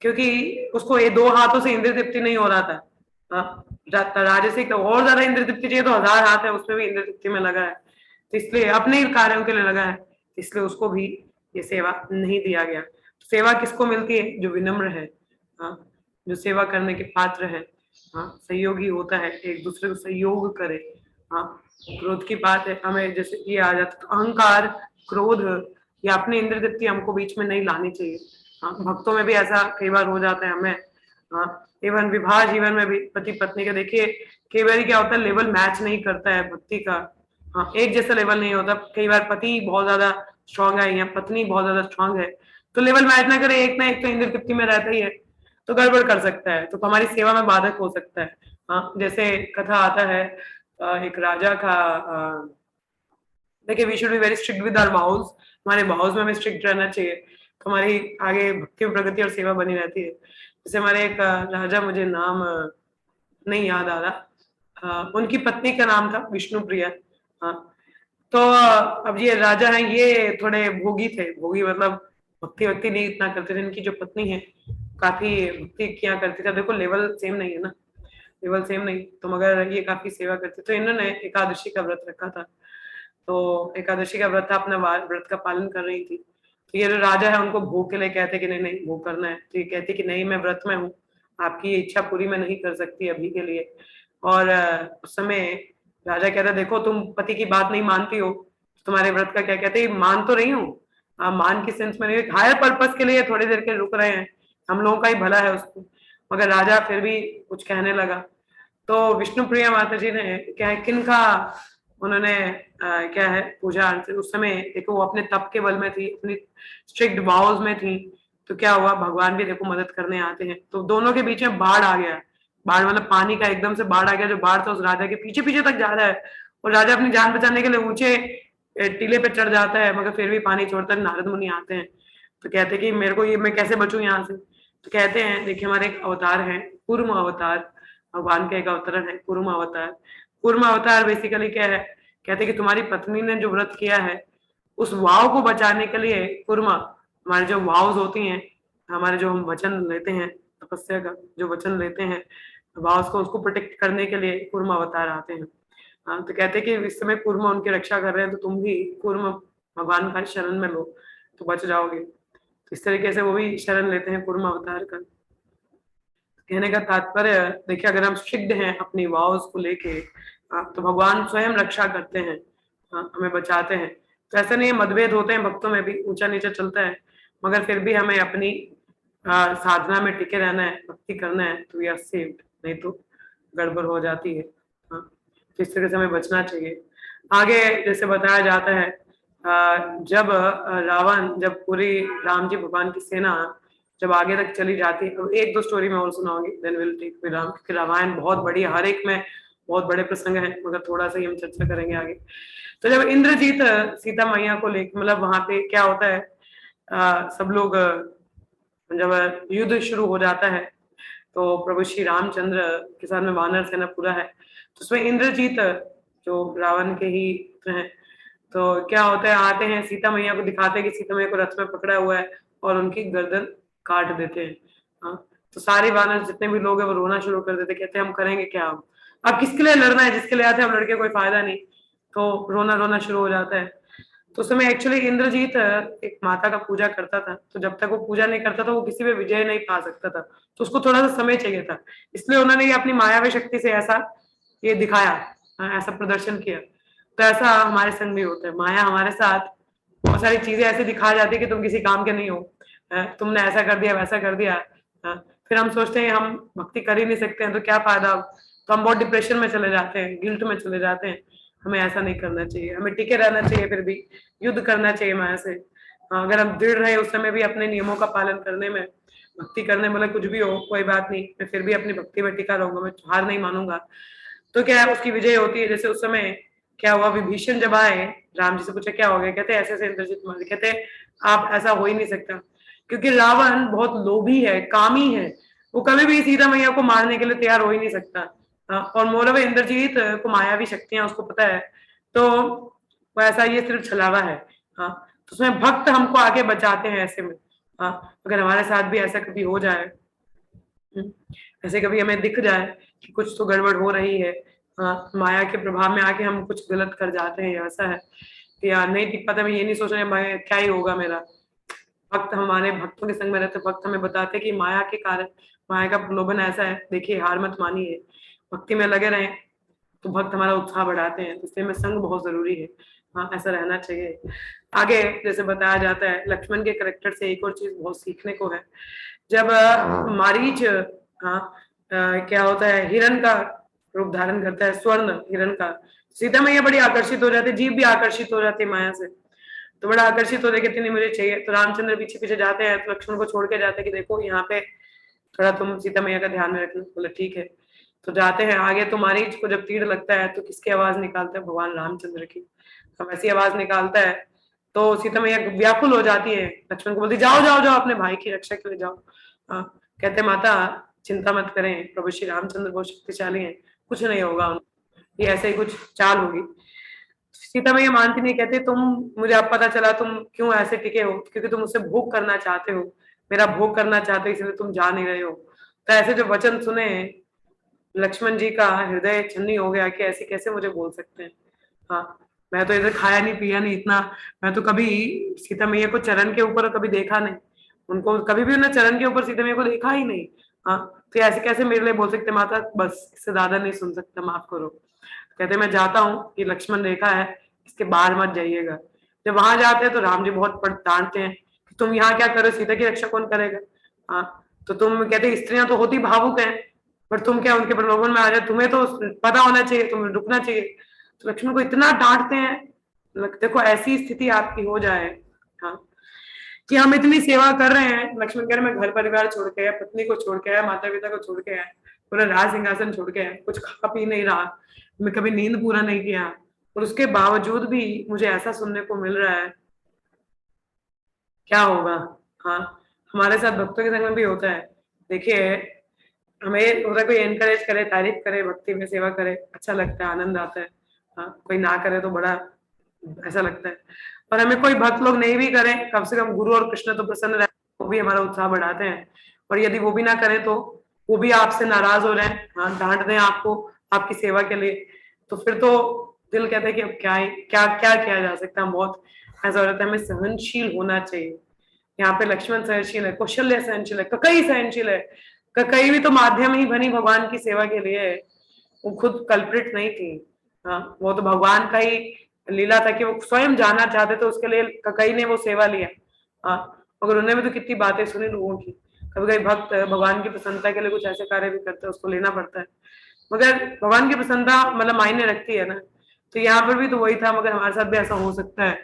क्योंकि उसको ये 2 हाथों से इंद्र तृप्ति नहीं हो रहा था। राजसिक तो और ज्यादा इंद्र तृप्ति चाहिए, तो 1000 हाथ है, उसमें भी इंद्र तृप्ति में लगा है, तो इसलिए अपने कार्यों के लिए लगा है, इसलिए उसको भी ये सेवा नहीं दिया गया। सेवा किसको मिलती है? जो विनम्र है, जो सेवा करने के पात्र है, सहयोगी होता है, एक दूसरे को सहयोग करे। क्रोध की बात है, हमें जैसे ये आ जाता तो अहंकार, क्रोध या अपनी इंद्र तृप्ति हमको बीच में नहीं लानी चाहिए। भक्तों में भी ऐसा कई बार हो जाता है हमें। इवन विवाह जीवन में भी पति पत्नी का देखिए कई बार क्या होता है, लेवल मैच नहीं करता है भक्ति का। एक जैसा लेवल नहीं होता। कई बार पति बहुत ज्यादा स्ट्रांग है या पत्नी बहुत ज्यादा स्ट्रांग है, तो लेवल मैच ना करे, एक ना एक तो इंद्र तृप्ति में रहता ही है। तो गड़बड़ कर सकता है, तो हमारी सेवा में बाधक हो सकता है। हाँ, जैसे कथा आता है एक राजा का, देखिए we should be very strict with our vows, हमारे वाउज में हमें स्ट्रिक्ट रहना चाहिए, तो हमारी आगे भक्ति में प्रगति और सेवा बनी रहती है। जैसे हमारे एक राजा, मुझे नाम नहीं याद आ रहा, उनकी पत्नी का नाम था विष्णु प्रिया। हाँ, तो अब ये राजा हैं, ये थोड़े भोगी थे, भोगी मतलब भक्ति वक्ति नहीं इतना करते थे। इनकी जो पत्नी है काफी भक्ति किया करती थी। देखो लेवल सेम नहीं है ना, लेवल सेम नहीं, तो मगर ये काफी सेवा करते, तो इन्होंने एकादशी का व्रत रखा था। तो एकादशी का व्रत था, अपना व्रत का पालन कर रही थी। तो ये जो राजा है उनको भोग के लिए कहते कि नहीं नहीं भोग करना है, तो ये कहती कि नहीं मैं व्रत में हूँ, आपकी ये इच्छा पूरी मैं नहीं कर सकती अभी के लिए। और उस समय राजा कहता देखो तुम पति की बात नहीं मानती हो, तुम्हारे व्रत का क्या कहते, मान तो रही हूँ, मान की सेंस में नहीं, हायर पर्पस के लिए थोड़ी देर के रुक रहे हैं, हम लोगों का ही भला है उसको। मगर राजा फिर भी कुछ कहने लगा। तो विष्णु प्रिया माता जी ने क्या है, किनका उन्होंने क्या है पूजा अर्चना, उस समय देखो वो अपने तप के बल में थी, अपनी स्ट्रिक्ट वाउज में थी, तो क्या हुआ भगवान भी देखो मदद करने आते हैं। तो दोनों के बीच में बाढ़ आ गया, बाढ़ मतलब पानी का एकदम से बाढ़ आ गया, जो बाढ़ था उस राजा के पीछे पीछे तक जा रहा है, और राजा अपनी जान बचाने के लिए ऊंचे टीले पे चढ़ जाता है, मगर फिर भी पानी छोड़कर नारद मुनि आते हैं, तो कहते कि मेरे को ये, मैं कैसे बचूं यहाँ से। तो कहते हैं देखिए हमारे एक अवतार है कूर्म अवतार, भगवान का एक अवतरण है कूर्म अवतार। कूर्म अवतार बेसिकली क्या है, कहते कि तुम्हारी पत्नी ने जो व्रत किया है उस वाव को बचाने के लिए कूर्मा, हमारे जो वाव्स होती हैं, हमारे जो हम वचन लेते हैं तपस्या का जो वचन लेते हैं वाव्स को, उसको प्रोटेक्ट करने के लिए कूर्म अवतार आते हैं। हाँ, तो कहते कि इस समय कूर्म उनकी रक्षा कर रहे हैं, तो तुम भी कूर्म भगवान का शरण में लो तो बच जाओगे। तो इस तरीके से वो भी शरण लेते हैं कूर्म अवतार का। कहने का तात्पर्य देखिए, अगर हम स्ट्रिक्ट हैं अपनी वाव्स को लेके, तो भगवान स्वयं रक्षा करते हैं, हमें बचाते हैं। तो ऐसा नहीं है, मतभेद होते हैं भक्तों में भी, ऊंचा नीचा चलता है, मगर फिर भी हमें अपनी साधना में टिके रहना है, भक्ति करना है, तो वी आर सेव्ड, नहीं तो गड़बड़ हो जाती है। तो इस तरह से हमें बचना चाहिए। आगे जैसे बताया जाता है जब रावण, जब पूरी राम जी भगवान की सेना जब आगे तक चली जाती है, अब एक दो स्टोरी मैं और सुनाऊंगी, then will take with Ram, क्योंकि रामायण बहुत बड़ी, हर एक में बहुत बड़े प्रसंग हैं, मगर थोड़ा सा ही हम चर्चा करेंगे आगे। तो जब इंद्रजीत सीता मैया को लेकर, मतलब वहां पे क्या होता है, सब लोग जब युद्ध शुरू हो जाता है, तो प्रभु श्री रामचंद्र के साथ में वानर सेना पूरा है, तो उसमें इंद्रजीत जो रावण के ही हैं, तो क्या होता है, आते हैं सीता मैया को दिखाते हैं कि सीता मैया को रथ में पकड़ा हुआ है और उनकी गर्दन काट देते हैं। हाँ, तो सारे वानर जितने भी लोग हैं वो रोना शुरू कर देते, कहते हैं हम करेंगे क्या, अब किसके लिए लड़ना है, जिसके लिए आते हैं हम लड़के कोई फायदा नहीं, तो रोना रोना शुरू हो जाता है। तो उस समय एक्चुअली इंद्रजीत एक माता का पूजा करता था, तो जब तक वो पूजा नहीं करता था वो किसी पे विजय नहीं पा सकता था, तो उसको थोड़ा सा समय चाहिए था, इसलिए उन्होंने ये अपनी मायावी शक्ति से ऐसा ये दिखाया, ऐसा प्रदर्शन किया। तो ऐसा हमारे संग भी होता है, माया हमारे साथ बहुत सारी चीजें ऐसे दिखा जाती है कि तुम किसी काम के नहीं हो, तुमने ऐसा कर दिया वैसा कर दिया, फिर हम सोचते हैं हम भक्ति कर ही नहीं सकते हैं तो क्या फायदा, तो हम बहुत डिप्रेशन में चले जाते हैं, गिल्ट में चले जाते हैं। हमें ऐसा नहीं करना चाहिए, हमें टिके रहना चाहिए, फिर भी युद्ध करना चाहिए माया से। अगर हम दृढ़ रहे उस समय भी अपने नियमों का पालन करने में, भक्ति करने में, कुछ भी हो कोई बात नहीं, मैं फिर भी अपनी भक्ति में टिका रहूंगा, मैं हार नहीं मानूंगा, तो क्या है उसकी विजय होती है। जैसे उस समय क्या हुआ, विभीषण जब आए, राम जी से पूछा क्या हो गया, कहते ऐसे ऐसे इंद्रजीत मारे, कहते आप ऐसा हो ही नहीं सकता, क्योंकि रावण बहुत लोभी है, कामी है, वो कभी भी सीता मैया को मारने के लिए तैयार हो ही नहीं सकता। और मोरव इंद्रजीत को मायावी शक्तियां उसको पता है, तो वैसा ये सिर्फ छलावा है। हाँ, तो उसमें भक्त हमको आगे बचाते हैं ऐसे में। हाँ, अगर हमारे साथ भी ऐसा कभी हो जाए, ऐसे कभी हमें दिख जाए कि कुछ तो गड़बड़ हो रही है, माया के प्रभाव में आके हम कुछ गलत कर जाते हैं, ऐसा है कि यार नहीं टिक पाता, मैं ये नहीं सोच रहे क्या ही होगा मेरा, भक्त हमारे भक्तों के संग में रहते, भक्त हमें बताते कि माया के कारण, माया का प्रलोभन ऐसा है, देखिए हार मत मानिए, भक्ति में लगे रहें, तो भक्त हमारा उत्साह बढ़ाते हैं, इसलिए में संग बहुत जरूरी है। हाँ, ऐसा रहना चाहिए। आगे जैसे बताया जाता है, लक्ष्मण के करेक्टर से एक और चीज बहुत सीखने को है, जब मारीच क्या होता है, हिरण का रूप धारण करता है, स्वर्ण हिरण का, सीता मैया बड़ी आकर्षित हो जाती है, जीव भी आकर्षित हो जाती है माया से, तो बड़ा आकर्षित हो रहे, कहते नहीं मुझे चाहिए, तो रामचंद्र पीछे पीछे जाते हैं, तो लक्ष्मण को छोड़ के जाते हैं कि देखो यहाँ पे थोड़ा तुम सीता मैया का ध्यान में रखना। बोले ठीक है। तो जाते हैं आगे, तो मारीच को जब तीर लगता है तो किसकी आवाज निकालता है? भगवान रामचंद्र की। अब ऐसी आवाज निकालता है तो सीता मैया व्याकुल हो जाती है, लक्ष्मण को बोलती जाओ जाओ जाओ अपने भाई की रक्षा के लिए जाओ। कहते माता चिंता मत करें, प्रभु श्री रामचंद्र बहुत शक्तिशाली हैं, कुछ नहीं होगा उनको, ये ऐसे ही कुछ चाल होगी। सीता मैया मानती नहीं, कहते तुम, मुझे अब पता चला तुम क्यों ऐसे टिके हो, क्योंकि तुम मुझसे भोग करना चाहते हो, मेरा भोग करना चाहते हो, इसलिए तुम जा नहीं रहे हो। तो ऐसे जो वचन सुने लक्ष्मण जी का हृदय छन्नी हो गया कि ऐसे कैसे मुझे बोल सकते हैं। हाँ, मैं तो इधर खाया नहीं पिया नहीं इतना, मैं तो कभी सीता मैया को चरण के ऊपर कभी देखा नहीं, उनको कभी भी उन्हें चरण के ऊपर सीता मैया को देखा ही नहीं। हाँ, तो ऐसे कैसे मेरे लिए बोल सकते माता, बस इससे ज्यादा नहीं सुन सकता, माफ करो। कहते मैं जाता हूँ, ये लक्ष्मण रेखा है, इसके बाहर मत जाइएगा। जब वहां जाते हैं तो राम जी बहुत डांटते हैं कि तुम यहाँ क्या करो, सीता की रक्षा कौन करेगा। हाँ, तो तुम कहते स्त्रियां तो होती भावुक हैं, पर तुम क्या उनके प्रलोभन में आ जाए, तुम्हें तो पता होना चाहिए, तुम्हें रुकना चाहिए। तो लक्ष्मण को इतना डांटते हैं, देखो ऐसी स्थिति आपकी हो जाए, हाँ, कि हम इतनी सेवा कर रहे हैं। लक्ष्मण कह रहे मैं घर परिवार छोड़ के आया, पत्नी को छोड़ के आया, माता पिता को छोड़ के आया, पूरा राज सिंहासन छोड़ के आया, कुछ खा पी नहीं रहा, मैं कभी नींद पूरा नहीं किया, और उसके बावजूद भी मुझे ऐसा सुनने को मिल रहा है, क्या होगा। हाँ, हमारे साथ भक्तों के संग में भी होता है। देखिए, हमें होता है कोई एनकरेज करे, तारीफ करे, भक्ति में सेवा करे, अच्छा लगता है, आनंद आता है। हाँ, कोई ना करे तो बड़ा ऐसा लगता है। और हमें कोई भक्त लोग नहीं भी करें, कम से कम गुरु और कृष्ण तो प्रसन्न रहे, वो भी हमारा उत्साह बढ़ाते हैं। और यदि वो भी ना करें तो वो भी आपसे नाराज हो रहे हैं, हाँ, डांट दें आपको आपकी सेवा के लिए, तो फिर तो दिल कहता है कि अब क्या क्या किया जा सकता है। बहुत ऐसा हो जाता है, हमें सहनशील होना चाहिए। यहाँ पे लक्ष्मण सहनशील है, कौशल्य सहनशील है, ककई सहनशील है। ककई भी तो माध्यम ही बनी भगवान की सेवा के लिए, वो खुद कल्प्रिट नहीं थी। हाँ, वो तो भगवान का ही लीला था कि वो स्वयं जाना चाहते थे, उसके लिए ककई ने वो सेवा लिया। हाँ, मगर उन्होंने भी तो कितनी बातें सुनी लोगों की। कभी कभी भक्त भगवान की प्रसन्नता के लिए कुछ ऐसे कार्य भी करते हैं, उसको लेना पड़ता है, मगर भगवान की प्रसन्नता मतलब मायने रखती है ना। तो यहाँ पर भी तो वही था, मगर हमारे साथ भी ऐसा हो सकता है।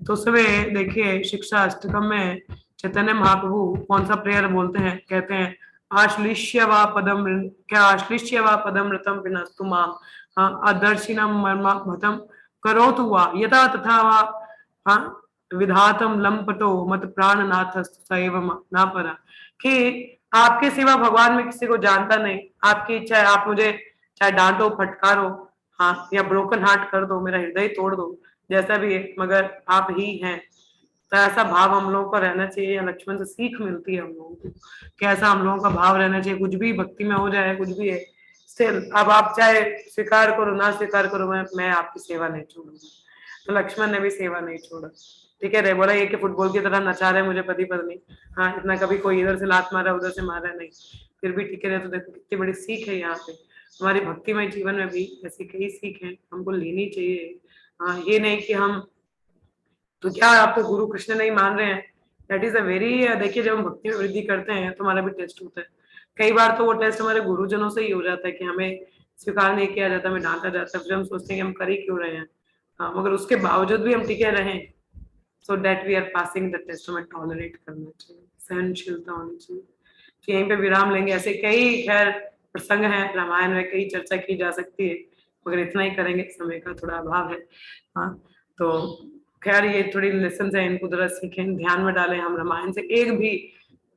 तो उसमें देखिए शिक्षा अष्टकम में चैतन्य महाप्रभु कौन सा प्रेयर बोलते हैं, कहते हैं आश्लिष्य व पदम, क्या आश्लिष्य व पदम रतम विनस्तु माम, हाँ, अदर्शिनम मर्मा भतम करोतु वा यथा तथा वा, हाँ, विधातम लंपटो मत प्राणनाथस्तु सैव ना परा। कि आपके सिवा भगवान में किसी को जानता नहीं, आपकी इच्छा है आप मुझे चाहे डांटो फटकारो, हाँ, या ब्रोकन हार्ट कर दो, मेरा हृदय तोड़ दो, जैसा भी है, मगर आप ही हैं। तो ऐसा भाव हम लोगों को रहना चाहिए, या लक्ष्मण से सीख मिलती है हम लोगों को, कैसा हम लोगों का भाव रहना चाहिए। कुछ भी भक्ति में हो जाए, कुछ भी है, स्टिल अब आप चाहे स्वीकार करो ना स्वीकार करो, मैं आपकी सेवा नहीं छोड़ूंगा। तो लक्ष्मण ने भी सेवा नहीं छोड़ा। ठीक है, बोला ये कि फुटबॉल की तरह नचा रहे मुझे पति पत्नी, हाँ, इतना कभी कोई इधर से लात मारा उधर से मारा नहीं, फिर भी टिके रहे। तो देखो कितनी बड़ी सीख है यहाँ पे। हमारी भक्तिमय जीवन में भी ऐसी कई सीख है, हमको लेनी चाहिए। हाँ, ये नहीं कि हम, तो क्या आपको गुरु कृष्ण नहीं मान रहे हैं, दैट इज अ वेरी, देखिए जब हम भक्ति में वृद्धि करते हैं तो हमारा भी टेस्ट होता है। कई बार तो वो टेस्ट हमारे गुरुजनों से ही हो जाता है कि हमें स्वीकार नहीं किया जाता, हमें डांटा जाता है, फिर हम सोचते हैं कि हम कर ही क्यों रहे हैं। हाँ, मगर उसके बावजूद भी हम टिके रहें, so that we are passing the test, हमें टॉलरेट करना चाहिए, सहनशीलता होनी चाहिए। तो यहीं पे विराम लेंगे। ऐसे कई खैर प्रसंग हैं रामायण में, कई चर्चा की जा सकती है, मगर इतना ही करेंगे, समय का थोड़ा अभाव है। हाँ, तो खैर ये थोड़ी लेसन है, इनको जरा सीखें, ध्यान में डालें। हम रामायण से एक भी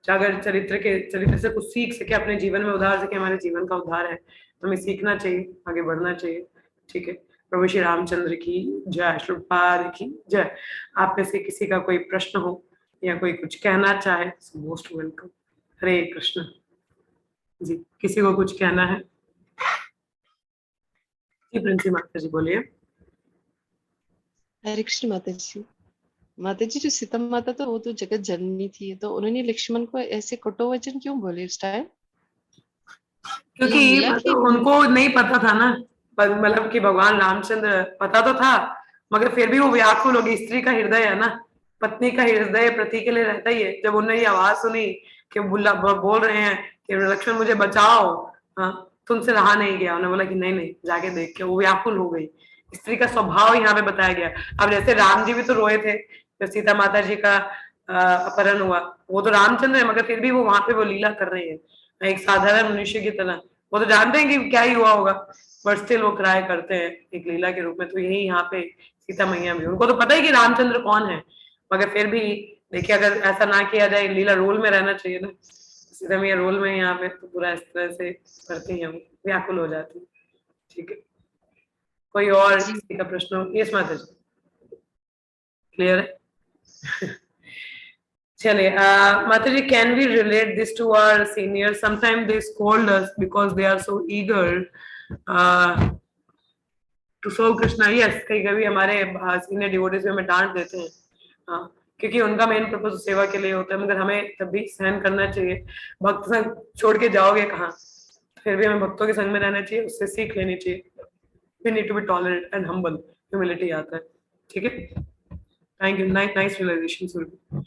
अगर चरित्र से कुछ सीख सके, अपने जीवन में उधार सके, हमारे जीवन का उद्धार है, तो हमें सीखना चाहिए, आगे बढ़ना चाहिए। ठीक है, प्रभु श्री रामचंद्र की जय, श्रीपाद की जय। आप में से किसी का कोई प्रश्न हो या कोई कुछ कहना चाहे, मोस्ट वेलकम। हरे कृष्ण जी, किसी को कुछ कहना है जी? प्रिंसी माता जी बोलिए। हरे कृष्ण माता जी। माता जी, जो सीता माता तो वो तो जगत जननी थी, तो उन्होंने लक्ष्मण को ऐसे कटुवचन क्यों बोले उस टाइम? क्योंकि मतलब उनको नहीं पता था ना, मतलब कि भगवान रामचंद्र, पता तो था मगर फिर भी वो व्याकुल होगी। स्त्री का हृदय है ना, पत्नी का हृदय पति के लिए रहता ही है। जब उन्होंने ये आवाज सुनी कि बोल रहे हैं कि लक्ष्मण मुझे बचाओ, हाँ, तुमसे रहा नहीं गया, उन्होंने बोला कि नहीं नहीं, जाके देख के, वो व्याकुल हो गई। स्त्री का स्वभाव यहाँ पे बताया गया। अब जैसे राम जी भी तो रोए थे जब सीता माता जी का अपहरण हुआ, वो तो रामचंद्र है, मगर फिर भी वो वहां पे वो लीला कर रहे हैं। एक साधारण मनुष्य की तरह। वो तो जानते हैं कि क्या ही हुआ होगा, बट स्टिल वो क्राई करते हैं एक लीला के रूप में। तो यही यहाँ पे सीता मैया भी, उनको तो पता है कि रामचंद्र कौन है, मगर फिर भी देखिए अगर ऐसा ना किया जाए, लीला रोल में रहना चाहिए ना, सीता मैया रोल में यहाँ पे तो पूरा इस तरह से करती हैं, व्याकुल हो जाती है। ठीक है, कोई और किसी का प्रश्न हो? यस माता जी, क्लियर है? चलिए, माता जी, can we relate this to our senior? Sometime they scold us because they are so eager to serve Krishna. Yes, कहीं कभी हमारे सीनियर डिवोटीज हमें डांट देते हैं, हाँ, क्योंकि उनका मेन पर्पज सेवा के लिए होता है, मगर हमें तब भी सहन करना चाहिए। भक्त संग छोड़ के जाओगे कहाँ, फिर भी हमें भक्तों के संग में रहना चाहिए, उससे सीख लेनी चाहिए। We need to be tolerant and humble, humility आता है। ठीक है, thank you, nice realization Surabhi.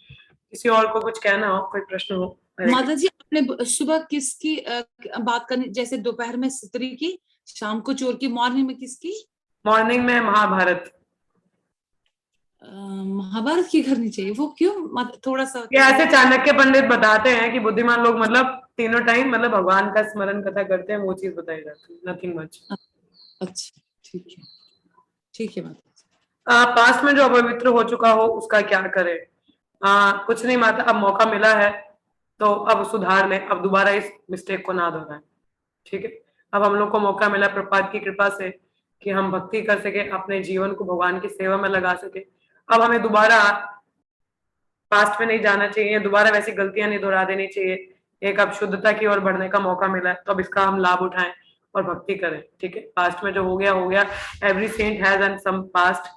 किसी और को कुछ कहना हो, कोई प्रश्न हो? माता जी, आपने सुबह किसकी बात करनी, जैसे दोपहर में स्त्री की, शाम को चोर की, मॉर्निंग में किसकी? मॉर्निंग में महाभारत। महाभारत की करनी चाहिए, वो क्यों? थोड़ा सा ये ऐसे चाणक्य पंडित बताते हैं कि बुद्धिमान लोग मतलब तीनों टाइम मतलब भगवान का स्मरण कथा करते हैं, वो चीज बताई जाती है, नथिंग मच। अच्छा, ठीक है, ठीक है माता जी। पास्ट में जो अपवित्र हो चुका हो उसका क्या करें? कुछ नहीं माता, अब मौका मिला है तो अब सुधार लें, अब दोबारा इस मिस्टेक को ना दोहराएं। ठीक है, अब हम लोग को मौका मिला प्रपात की कृपा से कि हम भक्ति कर सके, अपने जीवन को भगवान की सेवा में लगा सके। अब हमें दोबारा पास्ट में नहीं जाना चाहिए, दोबारा वैसी गलतियां नहीं दोहरा देनी चाहिए। एक अब शुद्धता की ओर बढ़ने का मौका मिला है, तो अब इसका हम लाभ उठाएं और भक्ति करें। ठीक है, पास्ट में जो हो गया हो गया, every saint has an some past,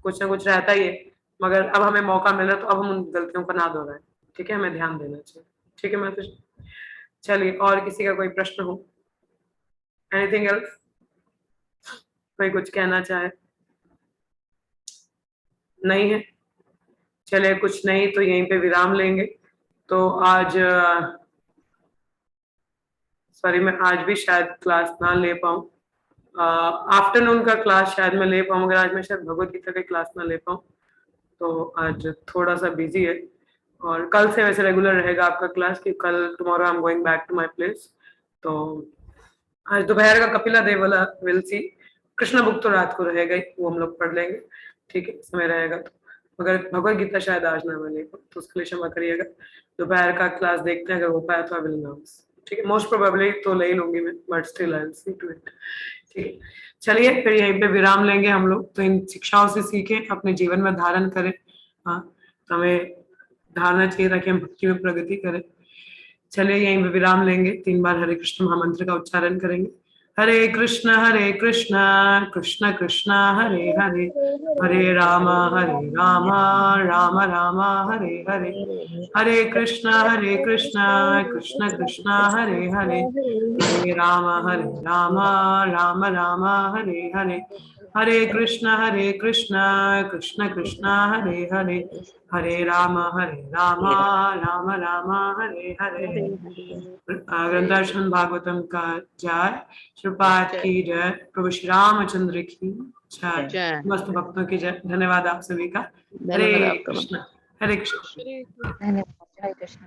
कुछ ना कुछ रहता ही है, मगर अब हमें मौका मिला तो अब हम उन गलतियों को ना दोहराएं। ठीक है, हमें ध्यान देना चाहिए। ठीक है माता जी, चलिए, और किसी का कोई प्रश्न हो? Anything else? कोई कुछ कहना चाहे? नहीं है, चलिए, कुछ नहीं तो यहीं पे विराम लेंगे। तो आज सॉरी, मैं आज भी शायद क्लास ना ले पाऊँ, आफ्टरनून का क्लास शायद मैं ले पाऊँ, मगर आज मैं शायद भगवत गीता का क्लास ना ले पाऊँ, तो आज थोड़ा सा बिजी है। और कल से वैसे रेगुलर रहेगा आपका क्लास, कि कल tomorrow I am going back to my place. तो आज दोपहर का कपिला देव वाला विल सी, कृष्ण बुक तो रात को रहेगा ही, वो हम लोग पढ़ लेंगे। ठीक है, समय रहेगा तो, मगर भगवत गीता शायद आज ना मैं ले पाऊँ, तो उसके लिए क्षमा करिएगा। दोपहर का क्लास देखते हैं, अगर हो पाया तो आई विल अनाउंस। ठीक है, मोस्ट प्रोबेबली तो ले ही लूंगी मैं, but still I will see to it. ठीक है, चलिए, फिर यहीं पे विराम लेंगे हम लोग। तो इन शिक्षाओं से सीखें, अपने जीवन में धारण करें। हाँ, तो हमें धारणा चाहिए ताकि हम भक्ति में प्रगति करें। चलिए, यहीं पे विराम लेंगे, 3 बार हरे कृष्ण महामंत्र का उच्चारण करेंगे। हरे कृष्ण कृष्ण कृष्ण हरे हरे, हरे राम राम राम हरे हरे, हरे कृष्ण कृष्ण कृष्ण हरे हरे, हरे राम राम राम हरे हरे, हरे कृष्ण कृष्ण कृष्ण हरे हरे, हरे राम राम राम हरे हरे। ग्रंथार्चन भागवतम का जय, श्रीपाद की जय, प्रभु श्री रामचंद्र की जय, जय। समस्त भक्तों की जय। धन्यवाद आप सभी का। धन्यवाद हरे आपका। कृष्ण, हरे कृष्ण। धन्यवाद, हरे कृष्ण।